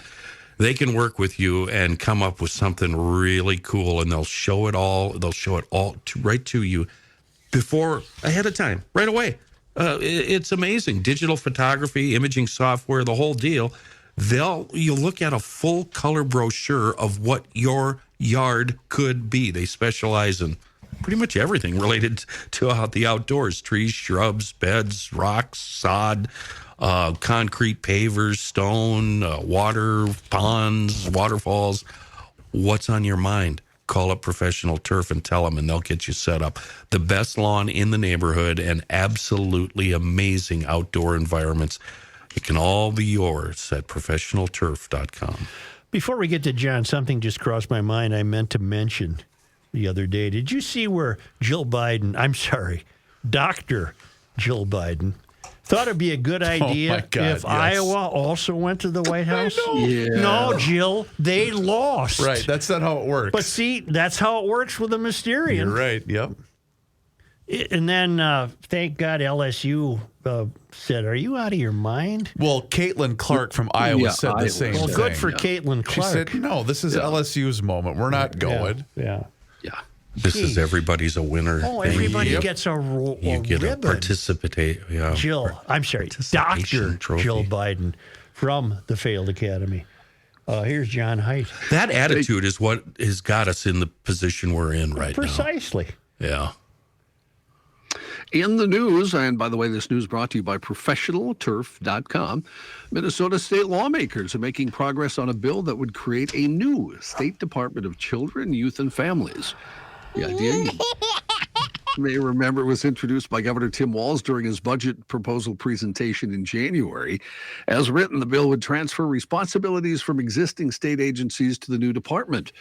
They can work with you and come up with something really cool, and they'll show it all. They'll show it all right to you ahead of time, right away. It's amazing. Digital photography, imaging software, the whole deal. You'll look at a full color brochure of what your yard could be. They specialize in pretty much everything related to the outdoors: trees, shrubs, beds, rocks, sod, concrete pavers, stone, water, ponds, waterfalls. What's on your mind? Call up Professional Turf and tell them, and they'll get you set up. The best lawn in the neighborhood and absolutely amazing outdoor environments. It can all be yours at professionalturf.com. Before we get to John, something just crossed my mind I meant to mention the other day. Did you see where Dr. Jill Biden thought it'd be a good idea my God, if yes. Iowa also went to the White House? Yeah. No, Jill, they lost. Right, that's not how it works. But see, that's how it works with the Mysterian. You're right, yep. And then, thank God, LSU said, "Are you out of your mind?" Well, Caitlin Clark from Iowa said the same Well, thing. good for Caitlin She Clark. said, no, this is LSU's moment. We're not going. Yeah. This is everybody's a winner. Oh, thing. everybody Yep. gets a You get ribbon. a participate. Yeah. Dr. trophy. Jill Biden from the failed academy. Here's John Heidt. That attitude is what has got us in the position we're in right Precisely. now. Yeah. In the news, and by the way, this news brought to you by ProfessionalTurf.com, Minnesota state lawmakers are making progress on a bill that would create a new State Department of Children, Youth, and Families. The idea, you may remember, was introduced by Governor Tim Walz during his budget proposal presentation in January. As written, the bill would transfer responsibilities from existing state agencies to the new department.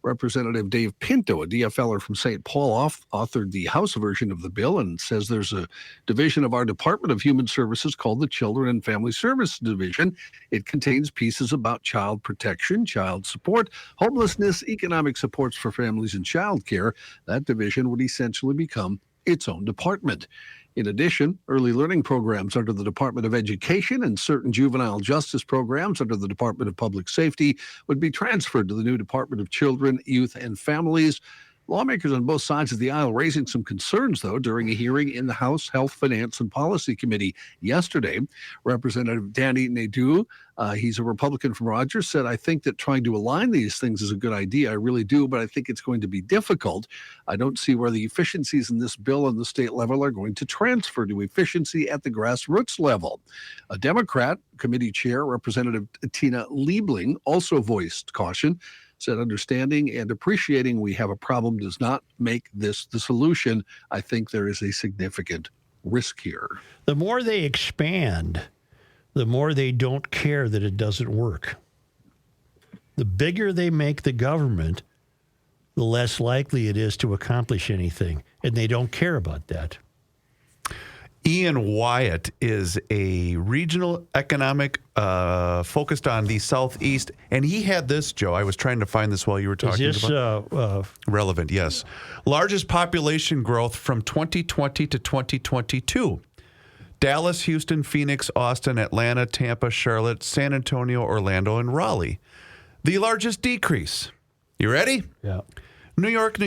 Representative Dave Pinto, a DFLer from St. Paul, authored the House version of the bill and says there's a division of our Department of Human Services called the Children and Family Services Division. It contains pieces about child protection, child support, homelessness, economic supports for families, and child care. That division would essentially become its own department. In addition, early learning programs under the Department of Education and certain juvenile justice programs under the Department of Public Safety would be transferred to the new Department of Children, Youth, and Families. Lawmakers on both sides of the aisle raising some concerns, though, during a hearing in the House Health, Finance, and Policy Committee yesterday. Representative Danny Nadeau, he's a Republican from Rogers, said, "I think that trying to align these things is a good idea. I really do, but I think it's going to be difficult. I don't see where the efficiencies in this bill on the state level are going to transfer to efficiency at the grassroots level." A Democrat committee chair, Representative Tina Liebling, also voiced caution, said understanding and appreciating we have a problem does not make this the solution. I think there is a significant risk here. The more they expand, the more they don't care that it doesn't work. The bigger they make the government, the less likely it is to accomplish anything. And they don't care about that. Ian Wyatt is a regional economic focused on the Southeast. And he had this, Joe. I was trying to find this while you were talking Is this about. Relevant, yes. Largest population growth from 2020 to 2022. Dallas, Houston, Phoenix, Austin, Atlanta, Tampa, Charlotte, San Antonio, Orlando, and Raleigh. The largest decrease. You ready? Yeah. New York,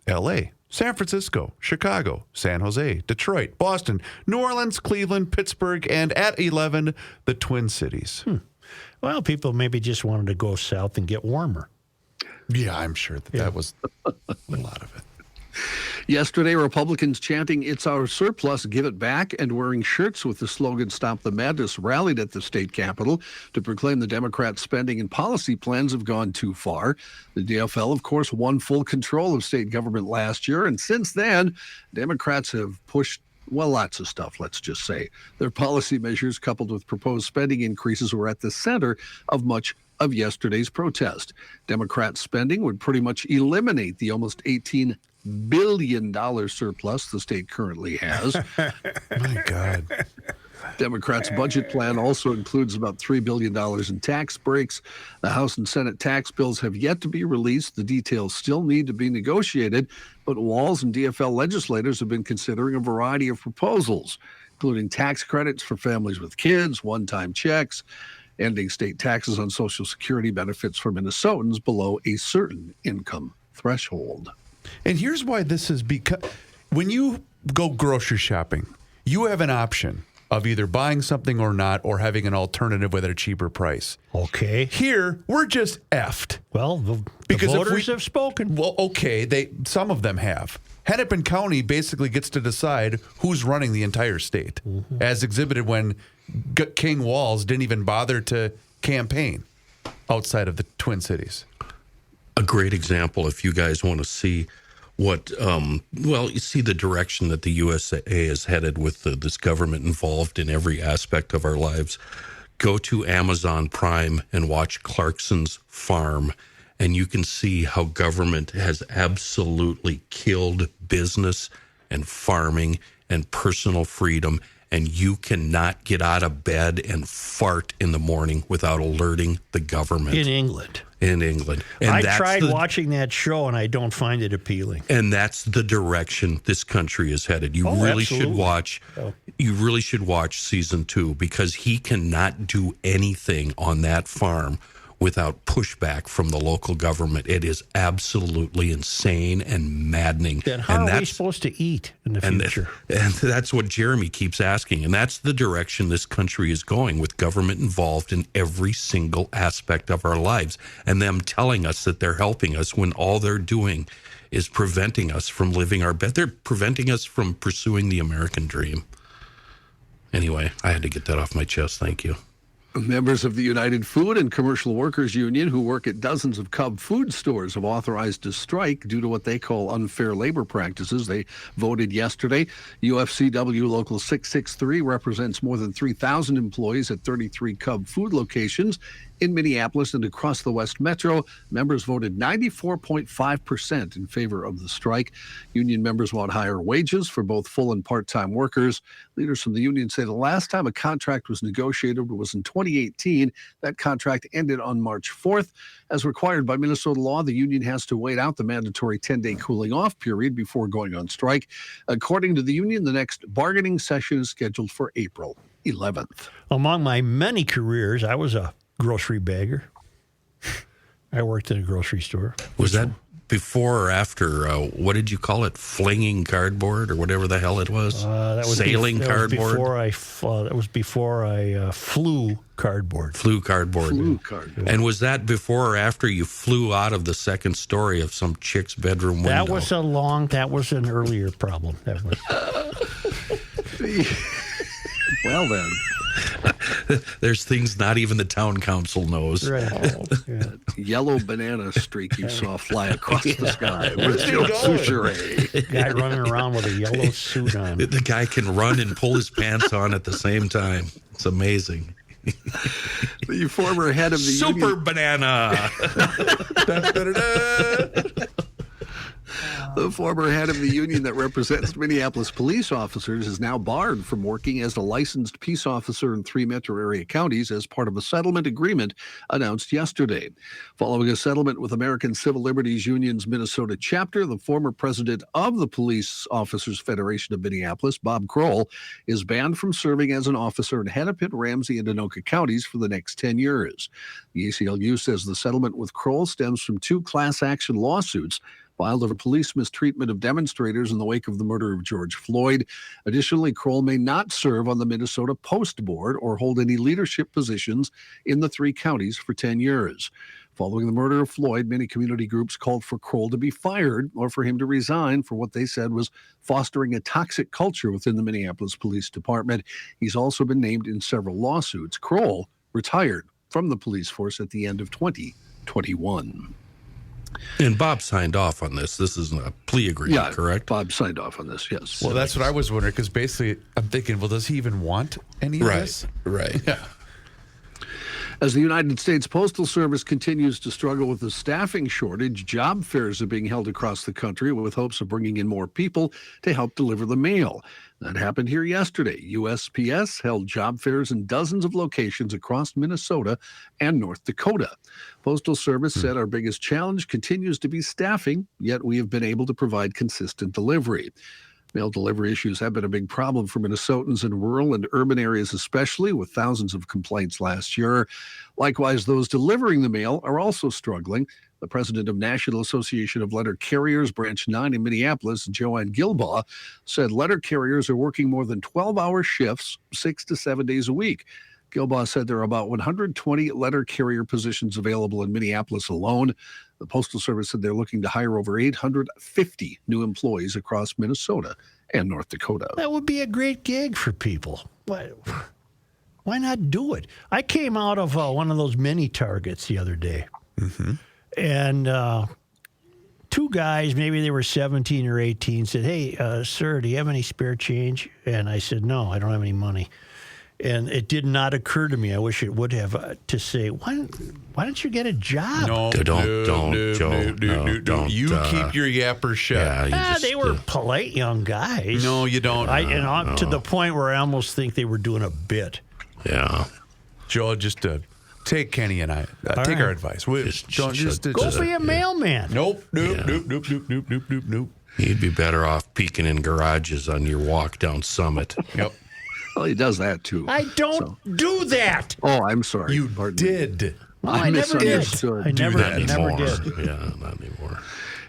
L.A., San Francisco, Chicago, San Jose, Detroit, Boston, New Orleans, Cleveland, Pittsburgh, and at 11, the Twin Cities. Well, people maybe just wanted to go south and get warmer. Yeah, I'm sure that was a lot of it. Yesterday, Republicans chanting, "It's our surplus, give it back," and wearing shirts with the slogan, "Stop the Madness," rallied at the state capitol to proclaim the Democrats' spending and policy plans have gone too far. The DFL, of course, won full control of state government last year, and since then, Democrats have pushed lots of stuff, let's just say. Their policy measures, coupled with proposed spending increases, were at the center of much of yesterday's protest. Democrat spending would pretty much eliminate the almost $18 billion surplus the state currently has. My God. Democrats' budget plan also includes about $3 billion in tax breaks. The House and Senate tax bills have yet to be released. The details still need to be negotiated, but Walz and DFL legislators have been considering a variety of proposals, including tax credits for families with kids, one-time checks, ending state taxes on Social Security benefits for Minnesotans below a certain income threshold. And here's why this is because when you go grocery shopping, you have an option. of either buying something or not, or having an alternative with a cheaper price. Okay. Here, we're just effed. Well, the Because if voters have spoken. Well, okay, some of them have. Hennepin County basically gets to decide who's running the entire state, as exhibited when King Walls didn't even bother to campaign outside of the Twin Cities. A great example, if you guys want to see what, you see the direction that the USA is headed with this government involved in every aspect of our lives. Go to Amazon Prime and watch Clarkson's Farm, and you can see how government has absolutely killed business and farming and personal freedom, and you cannot get out of bed and fart in the morning without alerting the government. In England. In England. And I tried watching that show, and I don't find it appealing. And that's the direction this country is headed. You really should watch. You really should watch season 2, because he cannot do anything on that farm without pushback from the local government. It is absolutely insane and maddening. Then how are we supposed to eat in the future? And that's what Jeremy keeps asking. And that's the direction this country is going, with government involved in every single aspect of our lives, and them telling us that they're helping us when all they're doing is preventing us from living our best. They're preventing us from pursuing the American dream. Anyway, I had to get that off my chest. Thank you. Members of the United Food and Commercial Workers Union, who work at dozens of Cub food stores, have authorized a strike due to what they call unfair labor practices. They voted yesterday. UFCW Local 663 represents more than 3,000 employees at 33 Cub food locations in Minneapolis and across the West Metro. Members voted 94.5% in favor of the strike. Union members want higher wages for both full and part-time workers. Leaders from the union say the last time a contract was negotiated was in 2018. That contract ended on March 4th. As required by Minnesota law, the union has to wait out the mandatory 10-day cooling-off period before going on strike. According to the union, the next bargaining session is scheduled for April 11th. Among my many careers, I was a grocery bagger. I worked in a grocery store. Was that before or after, what did you call it? Flinging cardboard or whatever the hell it was? That was Sailing cardboard? That was before I flew cardboard. Flew cardboard. And was that before or after you flew out of the second story of some chick's bedroom window? That was an earlier problem. That was. Well, then. There's things not even the town council knows. Right. Yellow banana streak you saw fly across the sky with Joe Souchere. Guy running around with a yellow suit on. The guy can run and pull his pants on at the same time. It's amazing. The former head of the Super banana. The former head of the union that represents Minneapolis police officers is now barred from working as a licensed peace officer in 3 metro area counties as part of a settlement agreement announced yesterday. Following a settlement with American Civil Liberties Union's Minnesota chapter, the former president of the Police Officers Federation of Minneapolis, Bob Kroll, is banned from serving as an officer in Hennepin, Ramsey, and Anoka counties for the next 10 years. The ACLU says the settlement with Kroll stems from 2 class action lawsuits filed over police mistreatment of demonstrators in the wake of the murder of George Floyd. Additionally, Kroll may not serve on the Minnesota Post Board or hold any leadership positions in the 3 counties for 10 years. Following the murder of Floyd, many community groups called for Kroll to be fired or for him to resign for what they said was fostering a toxic culture within the Minneapolis Police Department. He's also been named in several lawsuits. Kroll retired from the police force at the end of 2021. And Bob signed off on this. This is a plea agreement, correct? Bob signed off on this, yes. Well, that's what I was wondering, because basically I'm thinking, well, does he even want any of this? Right. Yeah. As the United States Postal Service continues to struggle with the staffing shortage, job fairs are being held across the country with hopes of bringing in more people to help deliver the mail. That happened here yesterday. USPS held job fairs in dozens of locations across Minnesota and North Dakota. Postal Service said our biggest challenge continues to be staffing, yet we have been able to provide consistent delivery. Mail delivery issues have been a big problem for Minnesotans in rural and urban areas especially, with thousands of complaints last year. Likewise, those delivering the mail are also struggling. The president of National Association of Letter Carriers, Branch 9 in Minneapolis, Joanne Gilbaugh, said letter carriers are working more than 12-hour shifts, 6 to 7 days a week. Gilbaugh said there are about 120 letter carrier positions available in Minneapolis alone. The Postal Service said they're looking to hire over 850 new employees across Minnesota and North Dakota. That would be a great gig for people. Why not do it? I came out of one of those mini Targets the other day. Mm-hmm. And two guys, maybe they were 17 or 18, said, "Hey, sir, do you have any spare change?" And I said, "No, I don't have any money." And it did not occur to me, I wish it would have, to say, why don't you get a job? No, Don't, Joe. No, you keep your yappers shut. Yeah, They were polite young guys. No, you don't. To the point where I almost think they were doing a bit. Yeah. Joel, just take Kenny and I. Take right. our advice. Go be a mailman. Nope. You'd be better off peeking in garages on your walk down Summit. Yep. Well, he does that too. I don't do that. Oh, I'm sorry. You Pardon me. did. Well, I I never did. misunderstood. I never Not anymore. did. Yeah, not anymore.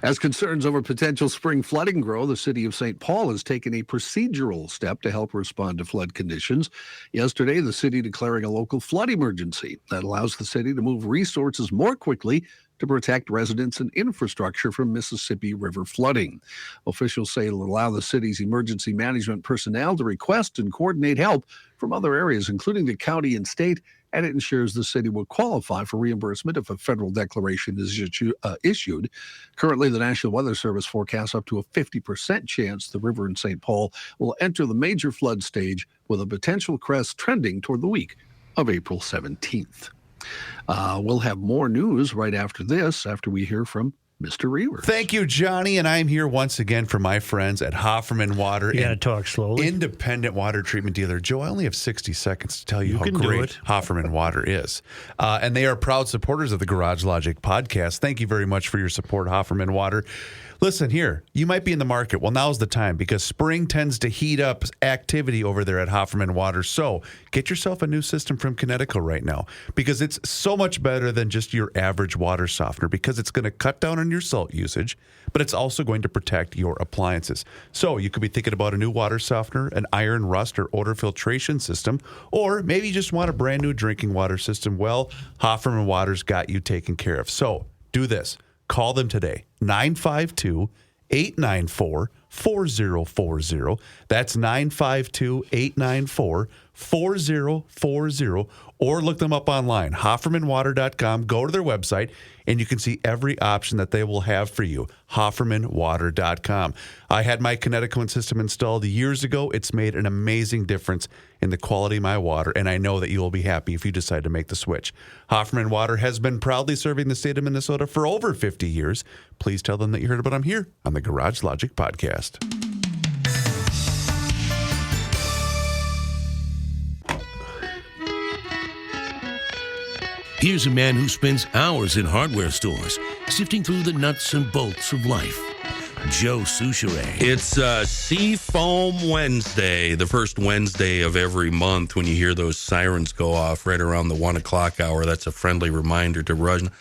As concerns over potential spring flooding grow, the city of St. Paul has taken a procedural step to help respond to flood conditions. Yesterday, the city declaring a local flood emergency that allows the city to move resources more quickly to protect residents and infrastructure from Mississippi River flooding. Officials say it'll allow the city's emergency management personnel to request and coordinate help from other areas, including the county and state, and it ensures the city will qualify for reimbursement if a federal declaration is issued. Currently, the National Weather Service forecasts up to a 50% chance the river in St. Paul will enter the major flood stage, with a potential crest trending toward the week of April 17th. We'll have more news right after this, after we hear from Mr. Reavers. Thank you, Johnny. And I'm here once again for my friends at Hofferman Water. You got to talk slowly. Independent water treatment dealer. Joe, I only have 60 seconds to tell you how can do great it. Hofferman Water is. And they are proud supporters of the Garage Logic podcast. Thank you very much for your support, Hofferman Water. Listen here, you might be in the market. Well, now's the time, because spring tends to heat up activity over there at Hofferman Water. So get yourself a new system from Connecticut right now, because it's so much better than just your average water softener, because it's going to cut down on your salt usage, but it's also going to protect your appliances. So you could be thinking about a new water softener, an iron, rust, or odor filtration system, or maybe you just want a brand new drinking water system. Well, Hofferman Water's got you taken care of. So do this. Call them today, 952-894-4040. That's 952-894-4040. Or look them up online, HoffermanWater.com. Go to their website, and you can see every option that they will have for you, HoffermanWater.com. I had my Connecticut system installed years ago. It's made an amazing difference in the quality of my water, and I know that you will be happy if you decide to make the switch. Hofferman Water has been proudly serving the state of Minnesota for over 50 years. Please tell them that you heard about them here on the Garage Logic podcast. Here's a man who spends hours in hardware stores, sifting through the nuts and bolts of life. Joe Souchere. It's Seafoam Wednesday, the first Wednesday of every month. When you hear those sirens go off right around the 1 o'clock hour, that's a friendly reminder to run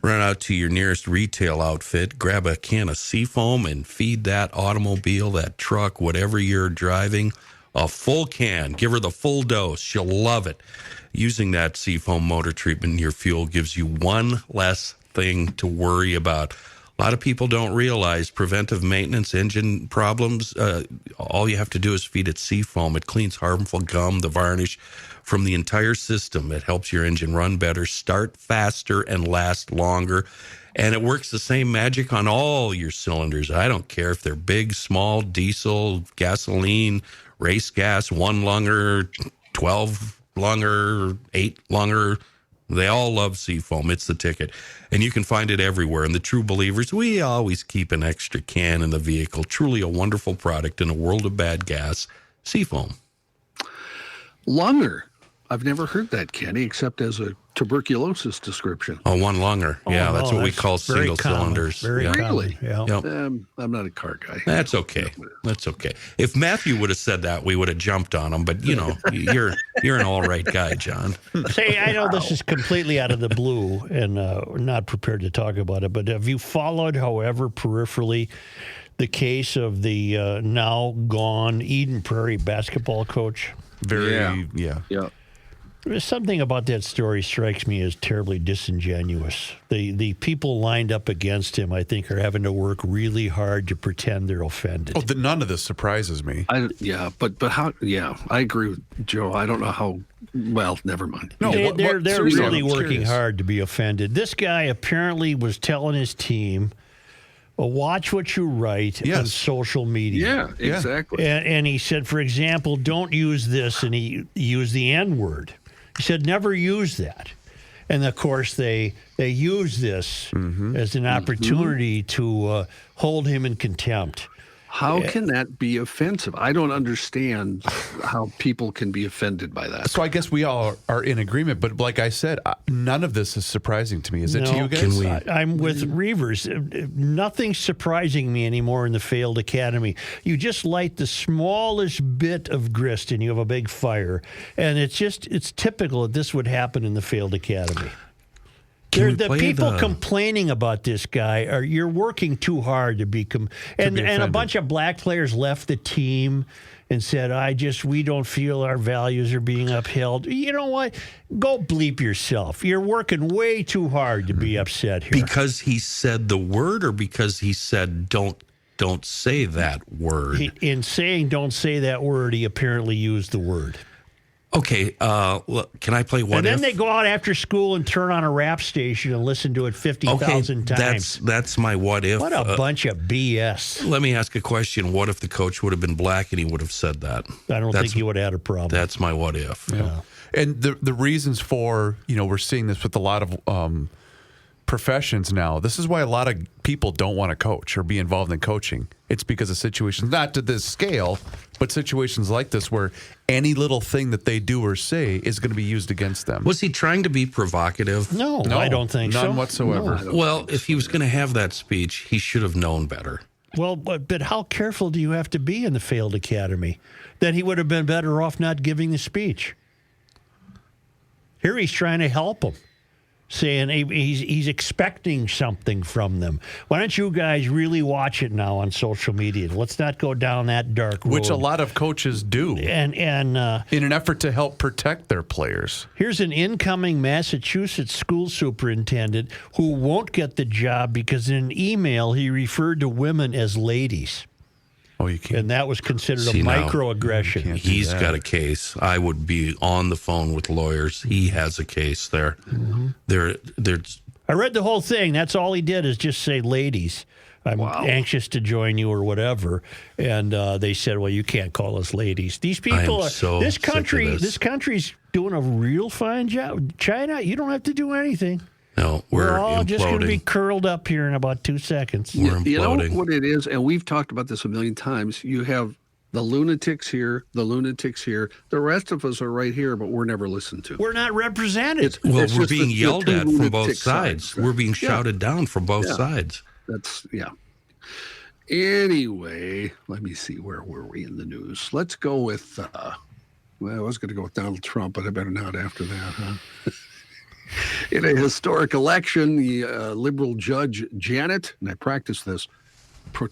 out to your nearest retail outfit, grab a can of Seafoam, and feed that automobile, that truck, whatever you're driving, a full can. Give her the full dose. She'll love it. Using that Seafoam motor treatment in your fuel gives you one less thing to worry about. A lot of people don't realize preventive maintenance, engine problems, all you have to do is feed it Seafoam. It cleans harmful gum, the varnish from the entire system. It helps your engine run better, start faster, and last longer. And it works the same magic on all your cylinders. I don't care if they're big, small, diesel, gasoline, race gas, 1-lunger, 12-lunger, 8-lunger. They all love Seafoam. It's the ticket. And you can find it everywhere. And the true believers, we always keep an extra can in the vehicle. Truly a wonderful product in a world of bad gas. Seafoam. Lunger. I've never heard that, Kenny, except as a tuberculosis description. Oh, one lunger. Yeah, that's what we call very single common. cylinders. Very yeah. common. Really? Yeah. Yep. I'm not a car guy. That's okay. That's okay. If Matthew would have said that, we would have jumped on him. But you're an all right guy, John. Say, I know this is completely out of the blue and not prepared to talk about it, but have you followed, however, peripherally, the case of the now gone Eden Prairie basketball coach? Yeah. There's something about that story strikes me as terribly disingenuous. The people lined up against him, I think, are having to work really hard to pretend they're offended. Oh, none of this surprises me. But how? Yeah, I agree with Joe. I don't know how. Well, never mind. No, they're seriously, really I'm working curious. hard to be offended. This guy apparently was telling his team, watch what you write on social media. Yeah, exactly. And he said, for example, don't use this, and he used the N-word. He said, never use that. And, of course, they use this as an opportunity to hold him in contempt. How can that be offensive? I don't understand how people can be offended by that. So I guess we all are in agreement, but like I said, none of this is surprising to me. Is it to you guys? I'm with Reavers. Nothing's surprising me anymore in the failed academy. You just light the smallest bit of grist and you have a big fire. And it's typical that this would happen in the failed academy. The people complaining about this guy you're working too hard to be and a bunch of black players left the team and said, we don't feel our values are being upheld. You know what? Go bleep yourself. You're working way too hard to be upset here. Because he said the word, or because he said don't say that word? In saying don't say that word, he apparently used the word. Okay, can I play what if? And then if? they go out after school and turn on a rap station and listen to it 50,000 times. That's my what if. What a bunch of BS. Let me ask a question. What if the coach would have been black and he would have said that? I don't think he would have had a problem. That's my what if. Yeah. And the reasons for, we're seeing this with a lot of professions now. This is why a lot of people don't want to coach or be involved in coaching. It's because of situations, not to this scale, but situations like this where any little thing that they do or say is going to be used against them. Was he trying to be provocative? No, I don't think none so. whatsoever. No, well, if he was going to have that speech, he should have known better. Well, but how careful do you have to be in the failed academy? That he would have been better off not giving the speech. Here he's trying to help them, saying he's expecting something from them. Why don't you guys really watch it now on social media? Let's not go down that dark road. Which a lot of coaches do. And in an effort to help protect their players. Here's an incoming Massachusetts school superintendent who won't get the job because in an email he referred to women as ladies. Oh, you can't. And that was considered a microaggression. He's got a case. I would be on the phone with lawyers. He has a case there. I read the whole thing. That's all he did is just say ladies. I'm anxious to join you or whatever. And they said, well, you can't call us ladies. These people are this country's doing a real fine job. China, you don't have to do anything. No, we're all imploding. just going to be curled up here in about 2 seconds. We're imploding. You know what it is, and we've talked about this a million times. You have the lunatics here, the lunatics here. The rest of us are right here, but we're never listened to. We're not represented. We're just being yelled at from both sides. Right? We're being shouted down from both sides. Anyway, let me see. Where were we in the news? Let's go with, I was going to go with Donald Trump, but I better not after that, huh? In a historic election, the liberal judge Janet, and I practiced this, I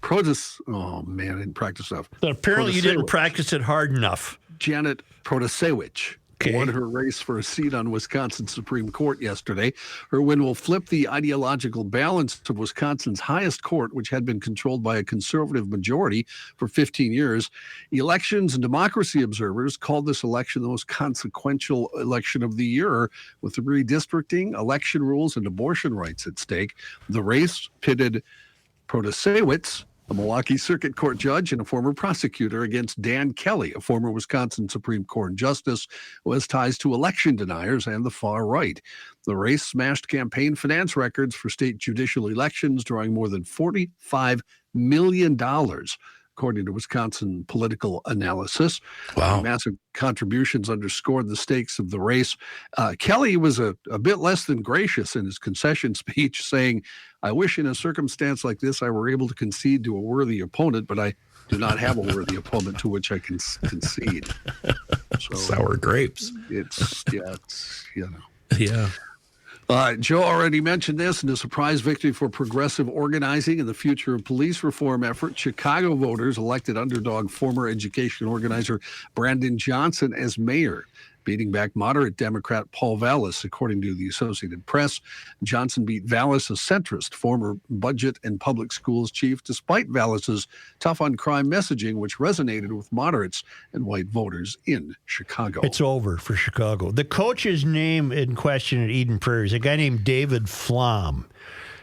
didn't practice enough. But apparently you didn't practice it hard enough. Janet Protasewicz won her race for a seat on Wisconsin Supreme Court yesterday. Her win will flip the ideological balance of Wisconsin's highest court, which had been controlled by a conservative majority for 15 years. Elections and democracy observers called this election the most consequential election of the year, with redistricting, election rules, and abortion rights at stake. The race pitted Protasewicz, a Milwaukee Circuit Court judge and a former prosecutor, against Dan Kelly, a former Wisconsin Supreme Court justice who has ties to election deniers and the far right. The race smashed campaign finance records for state judicial elections, drawing more than $45 million according to Wisconsin Political Analysis. Wow. Massive contributions underscored the stakes of the race. Kelly was a bit less than gracious in his concession speech, saying, "I wish in a circumstance like this I were able to concede to a worthy opponent, but I do not have a worthy opponent to which I can concede." So Sour grapes. it's you know. Yeah. Joe already mentioned this in a surprise victory for progressive organizing and the future of police reform effort. Chicago voters elected underdog former education organizer Brandon Johnson as mayor, beating back moderate Democrat Paul Vallis, according to the Associated Press. Johnson beat Vallis, a centrist, former budget and public schools chief, despite Vallis's tough on crime messaging, which resonated with moderates and white voters in Chicago. It's over for Chicago. The coach's name in question at Eden Prairie is a guy named David Flom.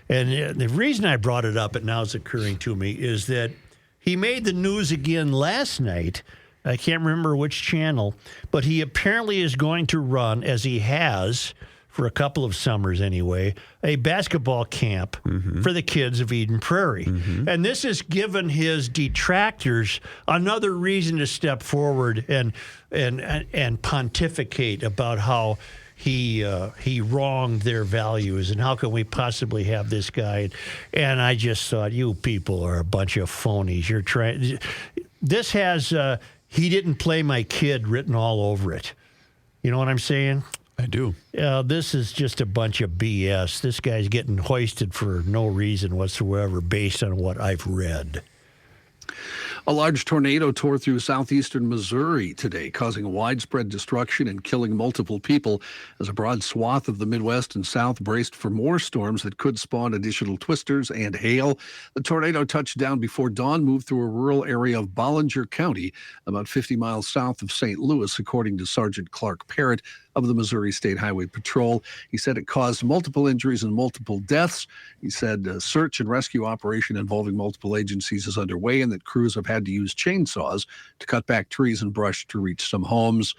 And the reason I brought it up, and now it's occurring to me, is that he made the news again last night. I can't remember which channel, but he apparently is going to run, as he has for a couple of summers anyway, a basketball camp for the kids of Eden Prairie. And this has given his detractors another reason to step forward and pontificate about how he wronged their values and how can we possibly have this guy. And I just thought, you people are a bunch of phonies. You're trying. This has "he didn't play my kid" written all over it. You know what I'm saying? I do. This is just a bunch of BS. This guy's getting hoisted for no reason whatsoever based on what I've read. A large tornado tore through southeastern Missouri today, causing widespread destruction and killing multiple people as a broad swath of the Midwest and South braced for more storms that could spawn additional twisters and hail. The tornado touched down before dawn, moved through a rural area of Bollinger County, about 50 miles south of St. Louis, according to Sergeant Clark Parrott of the Missouri State Highway Patrol. He said it caused multiple injuries and multiple deaths. He said a search and rescue operation involving multiple agencies is underway and that crews have had to use chainsaws to cut back trees and brush to reach some homes.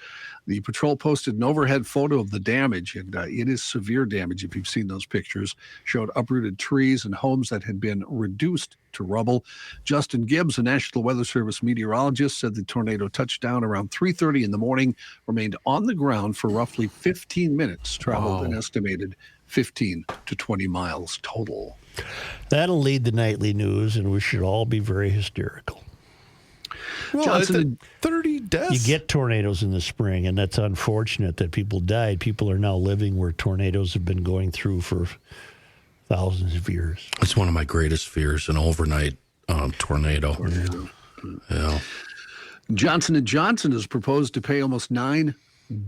The patrol posted an overhead photo of the damage, and it is severe damage. If you've seen those pictures, showed uprooted trees and homes that had been reduced to rubble. Justin Gibbs, a National Weather Service meteorologist, said the tornado touched down around 3:30 in the morning, remained on the ground for roughly 15 minutes, traveled an estimated 15 to 20 miles total. That'll lead the nightly news, and we should all be very hysterical. Well, Johnson, 30 deaths. You get tornadoes in the spring, and that's unfortunate that people died. People are now living where tornadoes have been going through for thousands of years. It's one of my greatest fears, an overnight tornado. Yeah. Johnson & Johnson has proposed to pay almost $9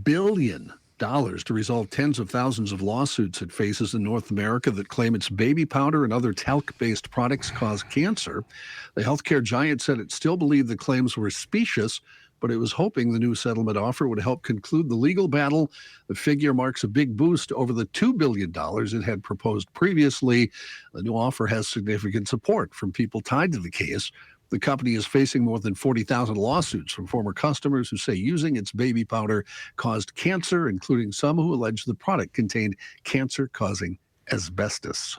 billion to resolve tens of thousands of lawsuits it faces in North America that claim its baby powder and other talc-based products cause cancer. The healthcare giant said it still believed the claims were specious, but it was hoping the new settlement offer would help conclude the legal battle. The figure marks a big boost over the $2 billion it had proposed previously. The new offer has significant support from people tied to the case. The company is facing more than 40,000 lawsuits from former customers who say using its baby powder caused cancer, including some who allege the product contained cancer-causing asbestos.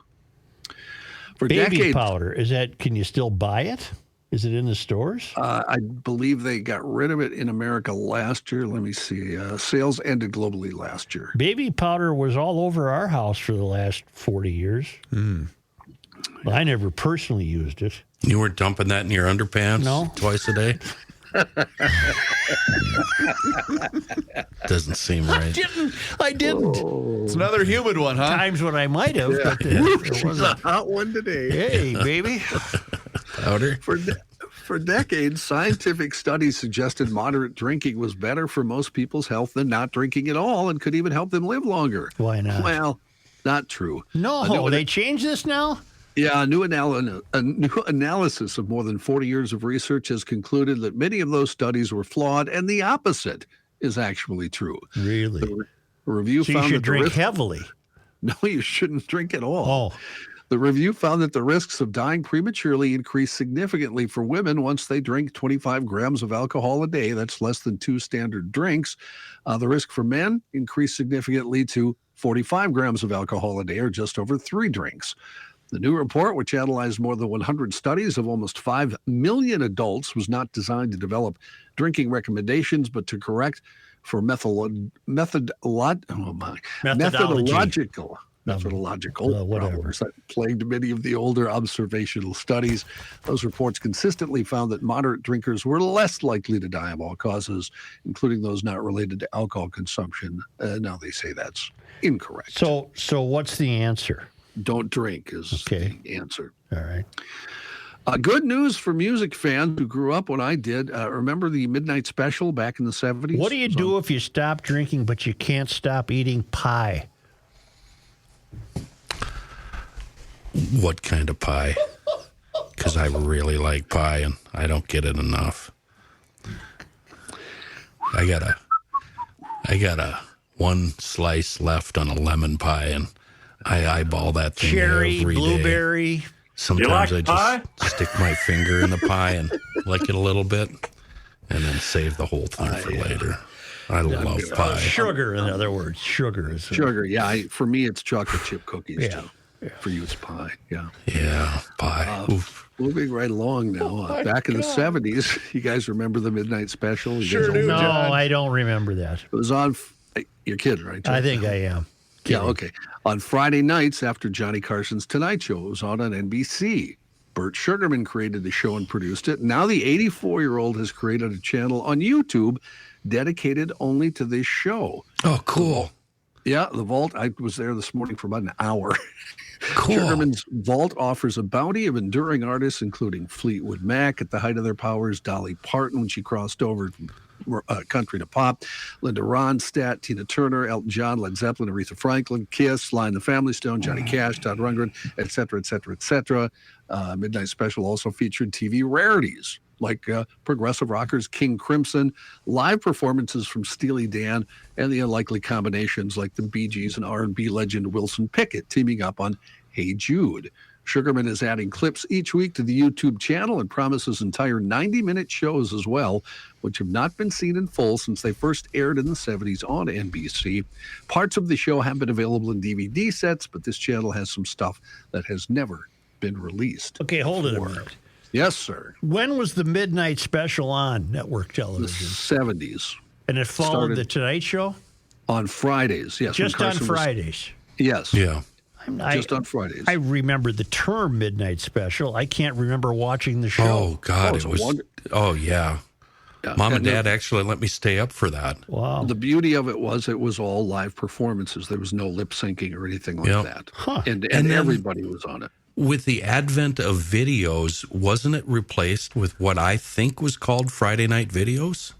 For Baby decades, powder, is that? Can you still buy it? Is it in the stores? I believe they got rid of it in America last year. Let me see. Sales ended globally last year. Baby powder was all over our house for the last 40 years. Well, I never personally used it. You weren't dumping that in your underpants No. twice a day? Doesn't seem right. I didn't. It's another humid one, huh? Times when I might have, but there It's a wasn't. hot one today. Hey, baby. Powder? For decades, scientific studies suggested moderate drinking was better for most people's health than not drinking at all and could even help them live longer. Why not? Well, not true. No, they changed this now? Yeah, a new analysis of more than 40 years of research has concluded that many of those studies were flawed, and the opposite is actually true. Really? The review So you found should that drink heavily. No, you shouldn't drink at all. Oh, The review found that the risks of dying prematurely increase significantly for women once they drink 25 grams of alcohol a day. That's less than 2 standard drinks. The risk for men increased significantly to 45 grams of alcohol a day, or just over 3 drinks. The new report, which analyzed more than 100 studies of almost 5 million adults, was not designed to develop drinking recommendations, but to correct for methodological problems that plagued many of the older observational studies. Those reports consistently found that moderate drinkers were less likely to die of all causes, including those not related to alcohol consumption. Now they say that's incorrect. So what's the answer? Don't drink is the answer. All right. Good news for music fans who grew up when I did. Remember the Midnight Special back in the 70s? What do you do if you stop drinking but you can't stop eating pie? What kind of pie? Because I really like pie and I don't get it enough. I got a one slice left on a lemon pie and I eyeball that thing Cherry, every blueberry. day. Sometimes I just stick my finger in the pie and lick it a little bit and then save the whole thing for later. I love pie. Sugar, in other words. Sugar. Yeah. For me, it's chocolate chip cookies, too. Yeah. For you, it's pie. Yeah. Yeah, pie. Moving right along now. Back in the 70s, you guys remember the Midnight Special? Sure do, No, John. I don't remember that. It was on... You're kidding, right, John? I think I am. Yeah, okay. On Friday nights after Johnny Carson's Tonight Show, it was on NBC. Burt Sugarman created the show and produced it. Now the 84-year-old has created a channel on YouTube dedicated only to this show. Oh, cool. Yeah, the Vault. I was there this morning for about an hour. Cool. Sugarman's Vault offers a bounty of enduring artists, including Fleetwood Mac at the height of their powers, Dolly Parton when she crossed over from country to pop, Linda Ronstadt, Tina Turner, Elton John, Led Zeppelin, Aretha Franklin, Kiss, Sly and the Family Stone, Johnny Cash, Todd Rundgren, et cetera, et cetera, et cetera. Midnight Special also featured TV rarities like progressive rockers King Crimson, live performances from Steely Dan, and the unlikely combinations like the Bee Gees and R&B legend Wilson Pickett teaming up on Hey Jude. Sugarman is adding clips each week to the YouTube channel and promises entire 90-minute shows as well, which have not been seen in full since they first aired in the 70s on NBC. Parts of the show have been available in DVD sets, but this channel has some stuff that has never been released. Okay, hold it a minute. Yes, sir. When was the Midnight Special on network The television? 70s. And it followed the Tonight Show? On Fridays, yes. Just on Fridays? Yes. Yeah. Just on Fridays. I remember the term Midnight Special. I can't remember watching the show. Oh, God. It was. Oh, yeah. Mom and Dad actually let me stay up for that. Wow. The beauty of it was all live performances. There was no lip syncing or anything like that. Huh. And everybody was on it. With the advent of videos, wasn't it replaced with what I think was called Friday Night Videos?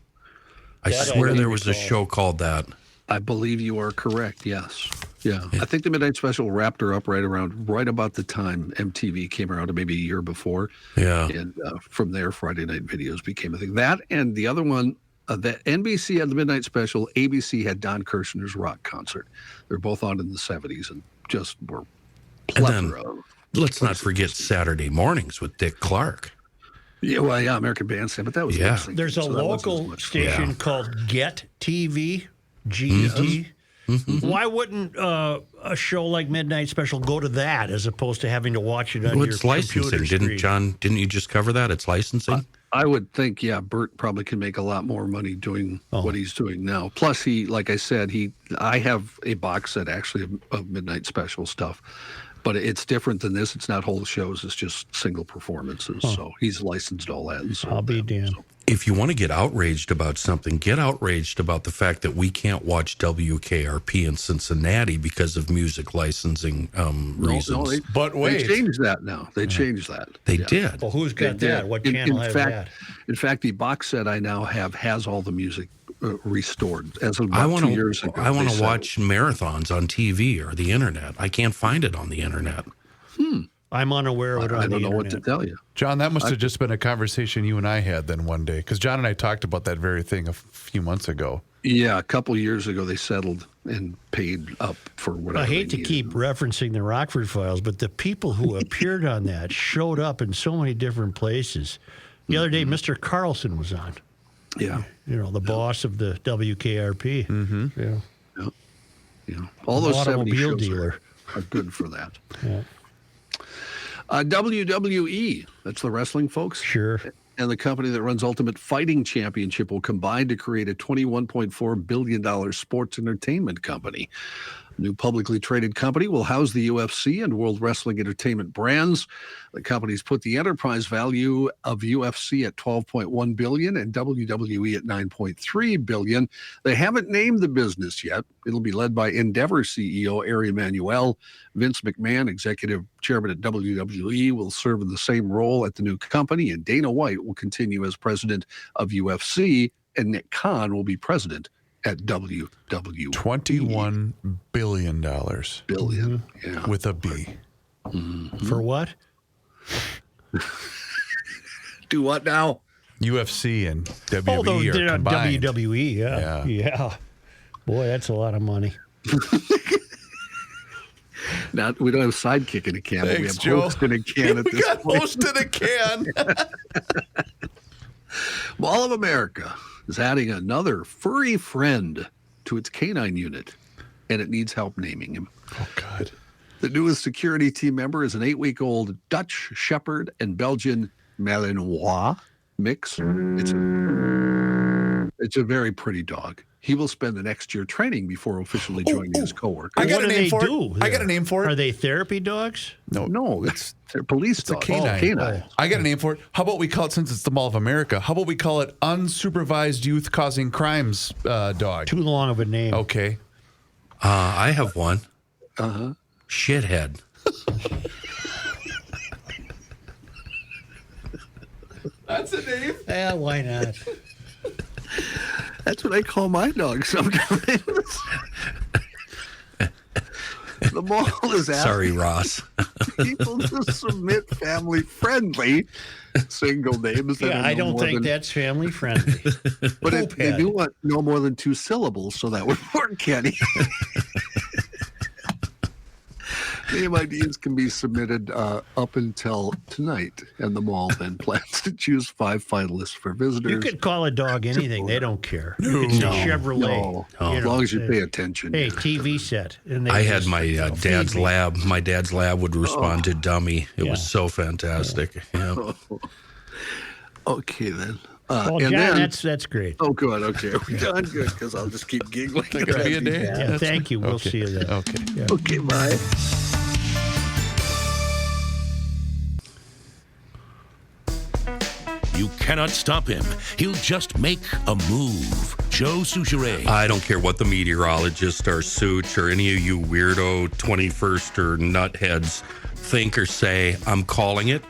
I swear there was a show called that. I believe you are correct, yes. Yeah. I think the Midnight Special wrapped her up right about the time MTV came around, or maybe a year before. Yeah. And from there, Friday Night Videos became a thing. That and the other one, that NBC had the Midnight Special, ABC had Don Kirshner's rock concert. They're both on in the 70s and just were plethora of... Let's not forget Saturday mornings with Dick Clark. Yeah, well, yeah, American Bandstand, but that was There's a local station called Get TV, GT. Mm-hmm. Why wouldn't a show like Midnight Special go to that as opposed to having to watch it on your computer screen? Didn't you just cover that? It's licensing? I would think, Bert probably can make a lot more money doing what he's doing now. Plus, he, like I said, I have a box set actually of Midnight Special stuff. But it's different than this. It's not whole shows. It's just single performances. So he's licensed all that. And so I'll be damned. If you want to get outraged about something, get outraged about the fact that we can't watch WKRP in Cincinnati because of music licensing reasons. But wait. They changed that now. They changed that. They did. Well, who's got that? What channel has that? In fact, the box set I now have has all the music restored as of about 2 years ago. I want to watch marathons on TV or the internet. I can't find it on the internet. I'm unaware of it on the internet. I don't know what to tell you. John, that must have just been a conversation you and I had then one day, because John and I talked about that very thing a few months ago. Yeah, a couple years ago they settled and paid up for whatever. I hate to keep referencing the Rockford Files, but the people who appeared on that showed up in so many different places. The other day, Mr. Carlson was on. Yeah. You know, the boss of the WKRP. Mm-hmm. Yeah. All those 70 shows dealer. are good for that. Yeah. WWE, that's the wrestling folks. Sure. And the company that runs Ultimate Fighting Championship will combine to create a $21.4 billion sports entertainment company. New publicly traded company will house the UFC and World Wrestling Entertainment brands. The company's put the enterprise value of UFC at $12.1 billion and WWE at $9.3 billion. They haven't named the business yet. It'll be led by Endeavor CEO Ari Emanuel. Vince McMahon, executive chairman at WWE, will serve in the same role at the new company, and Dana White will continue as president of UFC, and Nick Khan will be president at WWE. $21 billion. Billion, yeah. With a B. For what? Do what now? UFC and Oh, WWE are combined. WWE, Yeah. yeah. Boy, that's a lot of money. Now, we don't have sidekick in a can, but we Thanks, have Joe. host in a can at We this got point. host in a can. Mall of America is adding another furry friend to its canine unit, and it needs help naming him. Oh, God. The newest security team member is an 8-week-old Dutch Shepherd and Belgian Malinois mix. It's a very pretty dog. He will spend the next year training before officially joining his coworkers. I got What a do name they for do it. I got a there? name for Are it. they therapy dogs? No, they're police It's a dogs. canine. Oh, canine. I got a name for it. How about we call it, since it's the Mall of America, how about we call it unsupervised youth causing crimes dog? Too long of a name. Okay. I have one. Uh-huh. Shithead. That's a name. Yeah, why not? That's what I call my dog sometimes. The mall is asking Sorry, Ross. people to submit family-friendly single names. that Yeah, are I no don't more think than- that's family friendly. But they Poophead. do want no more than 2 syllables, so that would work, Kenny. Name ideas can be submitted up until tonight, and the mall then plans to choose 5 finalists for visitors. You could call a dog anything; they don't care. You could say Chevrolet. No, you as know, long as you pay attention. Hey, TV set. And they I had just, my dad's feed me. lab. My dad's lab would respond to dummy. It was so fantastic. Yeah. Okay, then. Well, and John, then, that's great. oh, good. Okay, are we done? Good, because I'll just keep giggling. That could be a day. Yeah, thank you. We'll see you then. Okay. Yeah. Okay, bye. You cannot stop him. He'll just make a move. Joe Souchere. I don't care what the meteorologist or Such or any of you weirdo 21st or nutheads think or say. I'm calling it.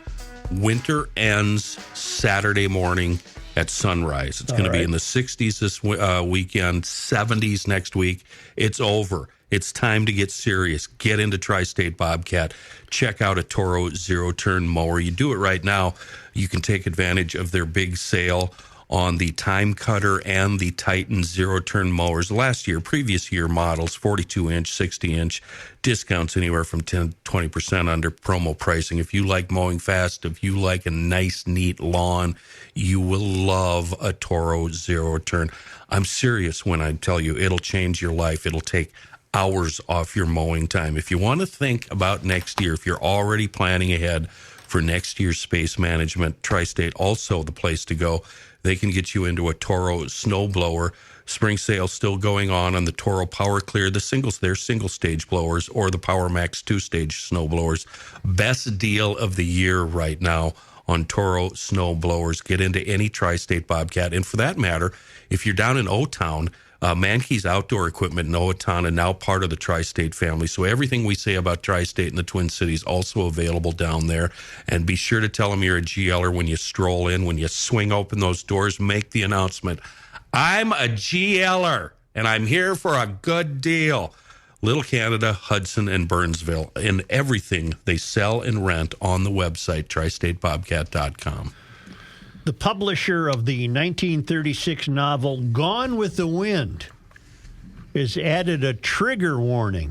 Winter ends Saturday morning at sunrise. It's going to be in the 60s this weekend, 70s next week. It's over. It's time to get serious. Get into Tri-State Bobcat. Check out a Toro zero-turn mower. You do it right now. You can take advantage of their big sale on the Time Cutter and the Titan zero-turn mowers. Previous year models, 42-inch, 60-inch, discounts anywhere from 10 to 20% under promo pricing. If you like mowing fast, if you like a nice, neat lawn, you will love a Toro zero-turn. I'm serious when I tell you it'll change your life. It'll take hours off your mowing time. If you want to think about next year, if you're already planning ahead for next year's space management, Tri-State also the place to go. They can get you into a Toro snowblower. Spring sale still going on the Toro Power Clear, their single stage blowers, or the Power Max 2-stage snowblowers. Best deal of the year right now on Toro snow blowers. Get into any Tri-State Bobcat. And for that matter, if you're down in O-Town, Mankey's Outdoor Equipment in Owatonna, now part of the Tri-State family. So everything we say about Tri-State and the Twin Cities also available down there. And be sure to tell them you're a GLer when you stroll in. When you swing open those doors, make the announcement, I'm a GLer, and I'm here for a good deal. Little Canada, Hudson, and Burnsville, and everything they sell and rent on the website, tristatebobcat.com. The publisher of the 1936 novel Gone with the Wind has added a trigger warning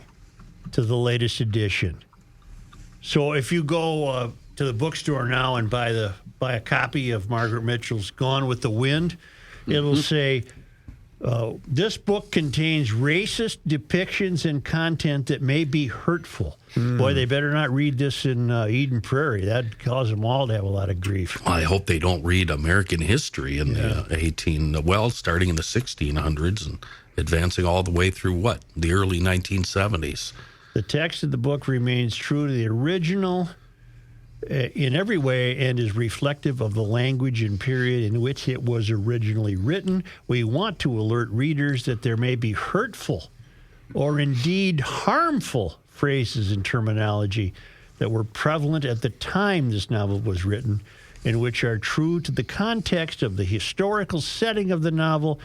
to the latest edition. So if you go to the bookstore now and buy a copy of Margaret Mitchell's Gone with the Wind, it'll say This book contains racist depictions and content that may be hurtful. Boy, they better not read this in Eden Prairie. That'd cause them all to have a lot of grief. I hope they don't read American history in the starting in the 1600s and advancing all the way through the early 1970s. The text of the book remains true to the original in every way and is reflective of the language and period in which it was originally written. We want to alert readers that there may be hurtful or indeed harmful phrases and terminology that were prevalent at the time this novel was written and which are true to the context of the historical setting of the novel.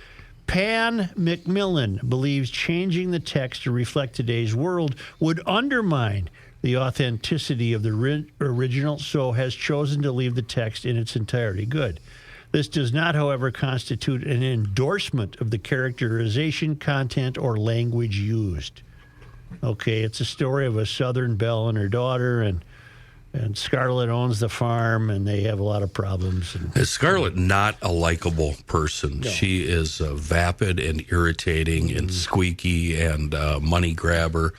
Pan Macmillan believes changing the text to reflect today's world would undermine the authenticity of the original, so has chosen to leave the text in its entirety. Good. This does not, however, constitute an endorsement of the characterization, content, or language used. Okay, it's a story of a Southern belle and her daughter, and Scarlett owns the farm, and they have a lot of problems. Is Scarlett not a likable person? No. She is vapid and irritating and squeaky and money grabber.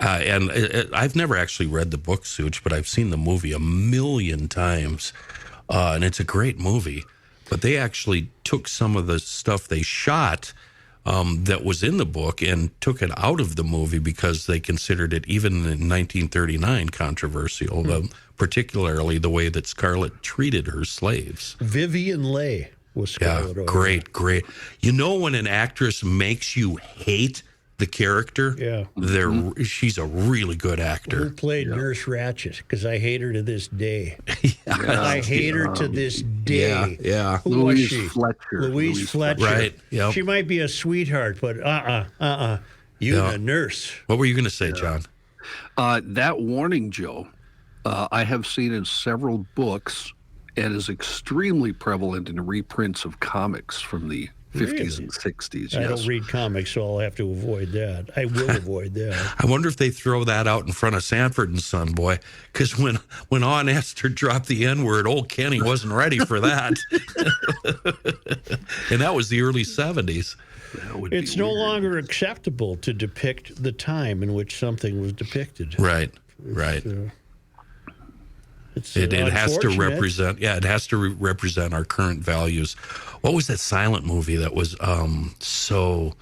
And I've never actually read the book, Such, but I've seen the movie a million times, and it's a great movie. But they actually took some of the stuff they shot that was in the book and took it out of the movie because they considered it, even in 1939, controversial, particularly the way that Scarlett treated her slaves. Vivian Leigh was Scarlett. Yeah, great. You know when an actress makes you hate the character? Yeah. She's a really good actor. Who played Nurse Ratched? Because I hate her to this day. I hate her to this day. Yeah. Who Louise was she? Fletcher. Louise Fletcher. Right. Yep. She might be a sweetheart, but You the nurse. What were you going to say, John? That warning, Joe, I have seen in several books and is extremely prevalent in reprints of comics from the 50s and 60s. I Yes. don't read comics, so I'll have to avoid that. I will avoid that. I wonder if they throw that out in front of Sanford and Son, boy, because when Aunt Esther dropped the N-word, old Kenny wasn't ready for that. And that was the early 70s. It's no longer acceptable to depict the time in which something was depicted. Right. It has to unfortunate. represent. Yeah, it has to represent our current values. What was that silent movie that was so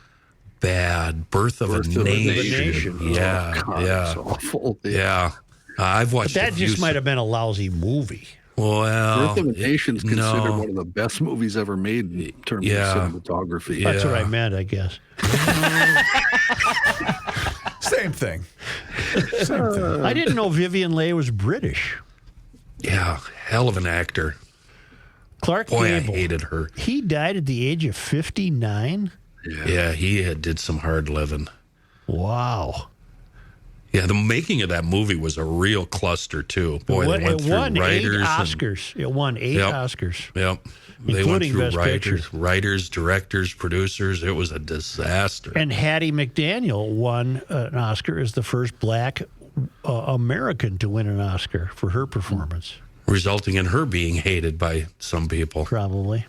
bad? Birth of a Nation. Yeah, Oh, God, yeah, it's awful. yeah. I've watched. But that just might have been a lousy movie. Well, Birth of a Nation is considered one of the best movies ever made in terms of cinematography. Yeah. That's what I meant, I guess. Same thing. Same thing. I didn't know Vivian Leigh was British. Yeah, hell of an actor. Clark Boy, Gable. I hated her. He died at the age of 59? Yeah, he did some hard living. Wow. Yeah, the making of that movie was a real cluster too. Boy, they went It through won 8 writers. Oscars. It won 8 Oscars. Yep. They went Including through Best writers, directors, producers. It was a disaster. And Hattie McDaniel won an Oscar as the first black American to win an Oscar for her performance. Resulting in her being hated by some people. Probably.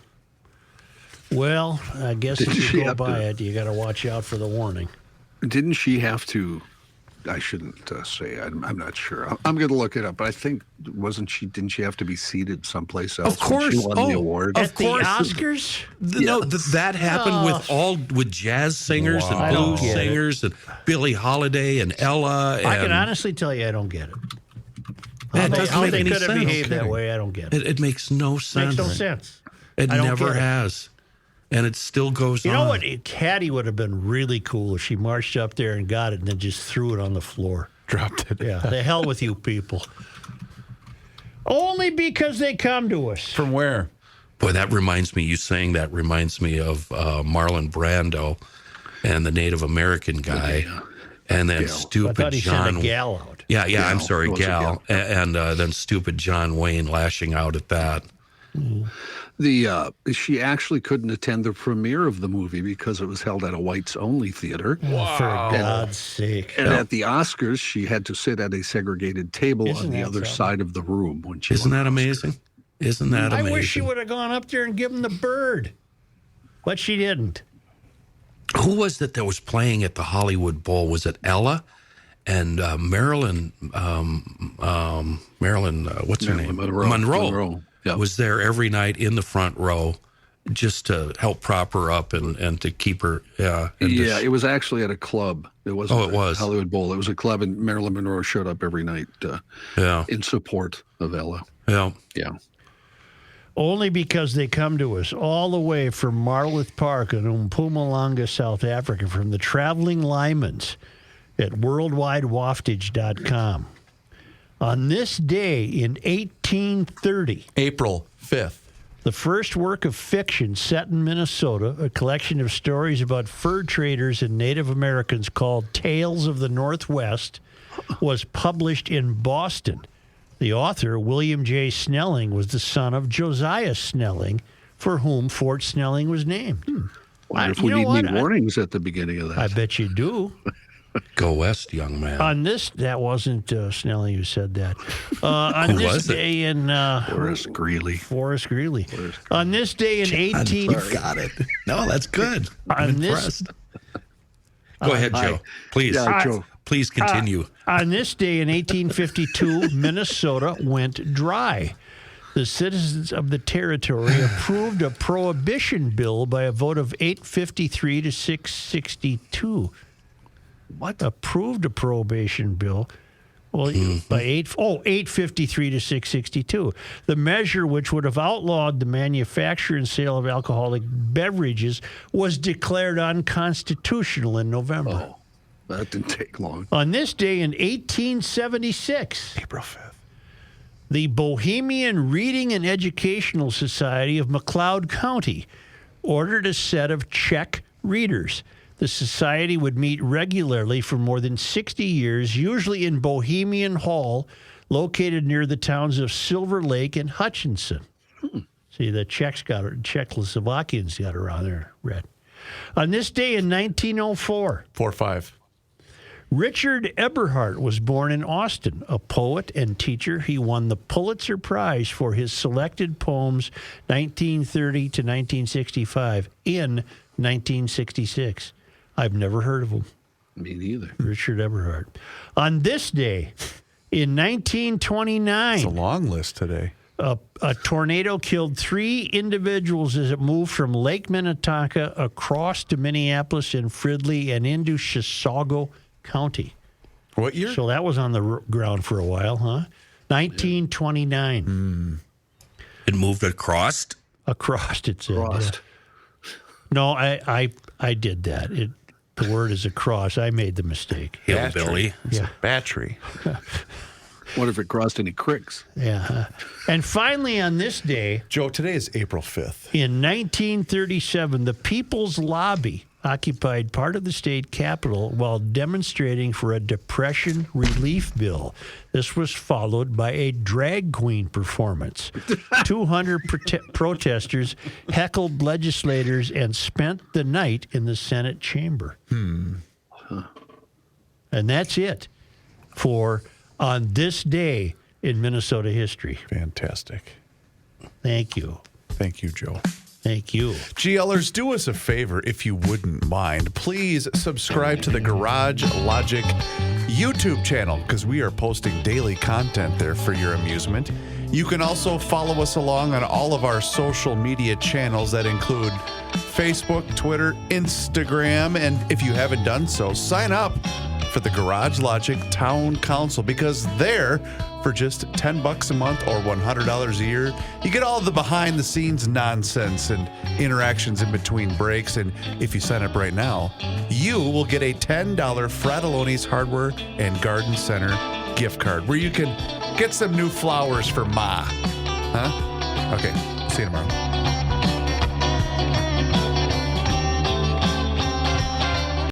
Well, I guess Did if she you go have by to- it, you got to watch out for the warning. Didn't she have to? I shouldn't say. I'm not sure. I'm going to look it up. But I think didn't she have to be seated someplace else? Of course. when she won the award. At the Oscars? No, that happened with jazz singers I and don't blues get it. singers and Billie Holiday and Ella. I can and- honestly tell you I don't get it. Yeah, it How doesn't make they any could have sense. behaved that Okay. way, I don't get it. It makes no sense. Makes no sense. It I don't never get it. has. And it still goes You on. know what? Hattie would have been really cool if she marched up there and got it and then just threw it on the floor. Dropped it. Yeah, the hell with you people. Only because they come to us. From where? Boy, that reminds me, you saying that reminds me of Marlon Brando and the Native American guy. And then I stupid thought he John. sent a gal out. Yeah, Gal. I'm sorry, It was a Gal. And then stupid John Wayne lashing out at that. She actually couldn't attend the premiere of the movie because it was held at a whites only theater. Oh, for God's sake. And at the Oscars, she had to sit at a segregated table Isn't on the that other something? side of the room when she Isn't won that the Oscar. amazing? Isn't that I amazing? wish she would have gone up there and given the bird. But she didn't. Who was it that was playing at the Hollywood Bowl? Was it Ella and Marilyn? What's her name? Monroe. Yeah. Was there every night in the front row, just to help prop her up and to keep her. It was actually at a club. It wasn't it was Hollywood Bowl. It was a club, and Marilyn Monroe showed up every night in support of Ella. Yeah. Yeah. Only because they come to us all the way from Marloth Park in Mpumalanga, South Africa, from the traveling laments at worldwidewaftage.com. On this day in 1830, April 5th. the first work of fiction set in Minnesota, a collection of stories about fur traders and Native Americans called Tales of the Northwest, was published in Boston. The author, William J. Snelling, was the son of Josiah Snelling, for whom Fort Snelling was named. Wonder if we need any warnings at the beginning of that. I bet you do. Go west, young man. On this, that wasn't Snelling who said that. On Who this was it? day in Forrest Greeley. On this day in 18, Got it. No, that's good. On I'm this- impressed. Go ahead, Joe. Please. Yeah, Joe. Please continue. on this day in 1852, Minnesota went dry. The citizens of the territory approved a prohibition bill by a vote of 853 to 662. What? Approved a prohibition bill. Well, by 853 to 662. The measure, which would have outlawed the manufacture and sale of alcoholic beverages, was declared unconstitutional in November. Oh, that didn't take long. On this day in 1876, April 5th. the Bohemian Reading and Educational Society of McLeod County ordered a set of Czech readers. The society would meet regularly for more than 60 years, usually in Bohemian Hall, located near the towns of Silver Lake and Hutchinson. See, the Czechoslovakians got around there, Red. On this day in 1904, 4-5. Richard Eberhardt was born in Austin. A poet and teacher, he won the Pulitzer Prize for his selected poems 1930 to 1965 in 1966. I've never heard of him. Me neither. Richard Eberhardt. On this day in It's a 1929, long list today. a tornado killed 3 individuals as it moved from Lake Minnetonka across to Minneapolis and Fridley and into Chisago County. What year? So that was on the ground for a while, huh? 1929. It moved across. Across, it said. Crossed. Yeah. No, I did that. The word is across. I made the mistake. Hillbilly. It's Yeah. a battery. Wonder if it crossed any creeks. Yeah. And finally, on this day, Joe, today is April 5th. in 1937, the People's Lobby occupied part of the state capitol while demonstrating for a depression relief bill. This was followed by a drag queen performance. 200 protesters heckled legislators and spent the night in the Senate chamber. And that's it for On This Day in Minnesota History. Fantastic. Thank you. Thank you, Joe. Thank you. GLers, do us a favor if you wouldn't mind. Please subscribe to the Garage Logic YouTube channel because we are posting daily content there for your amusement. You can also follow us along on all of our social media channels that include Facebook, Twitter, Instagram, and if you haven't done so, sign up for the Garage Logic Town Council because there, for just $10 a month or $100 a year, you get all the behind-the-scenes nonsense and interactions in between breaks. And if you sign up right now, you will get a $10 Fratelloni's Hardware and Garden Center gift card where you can get some new flowers for Ma. Huh? Okay, see you tomorrow.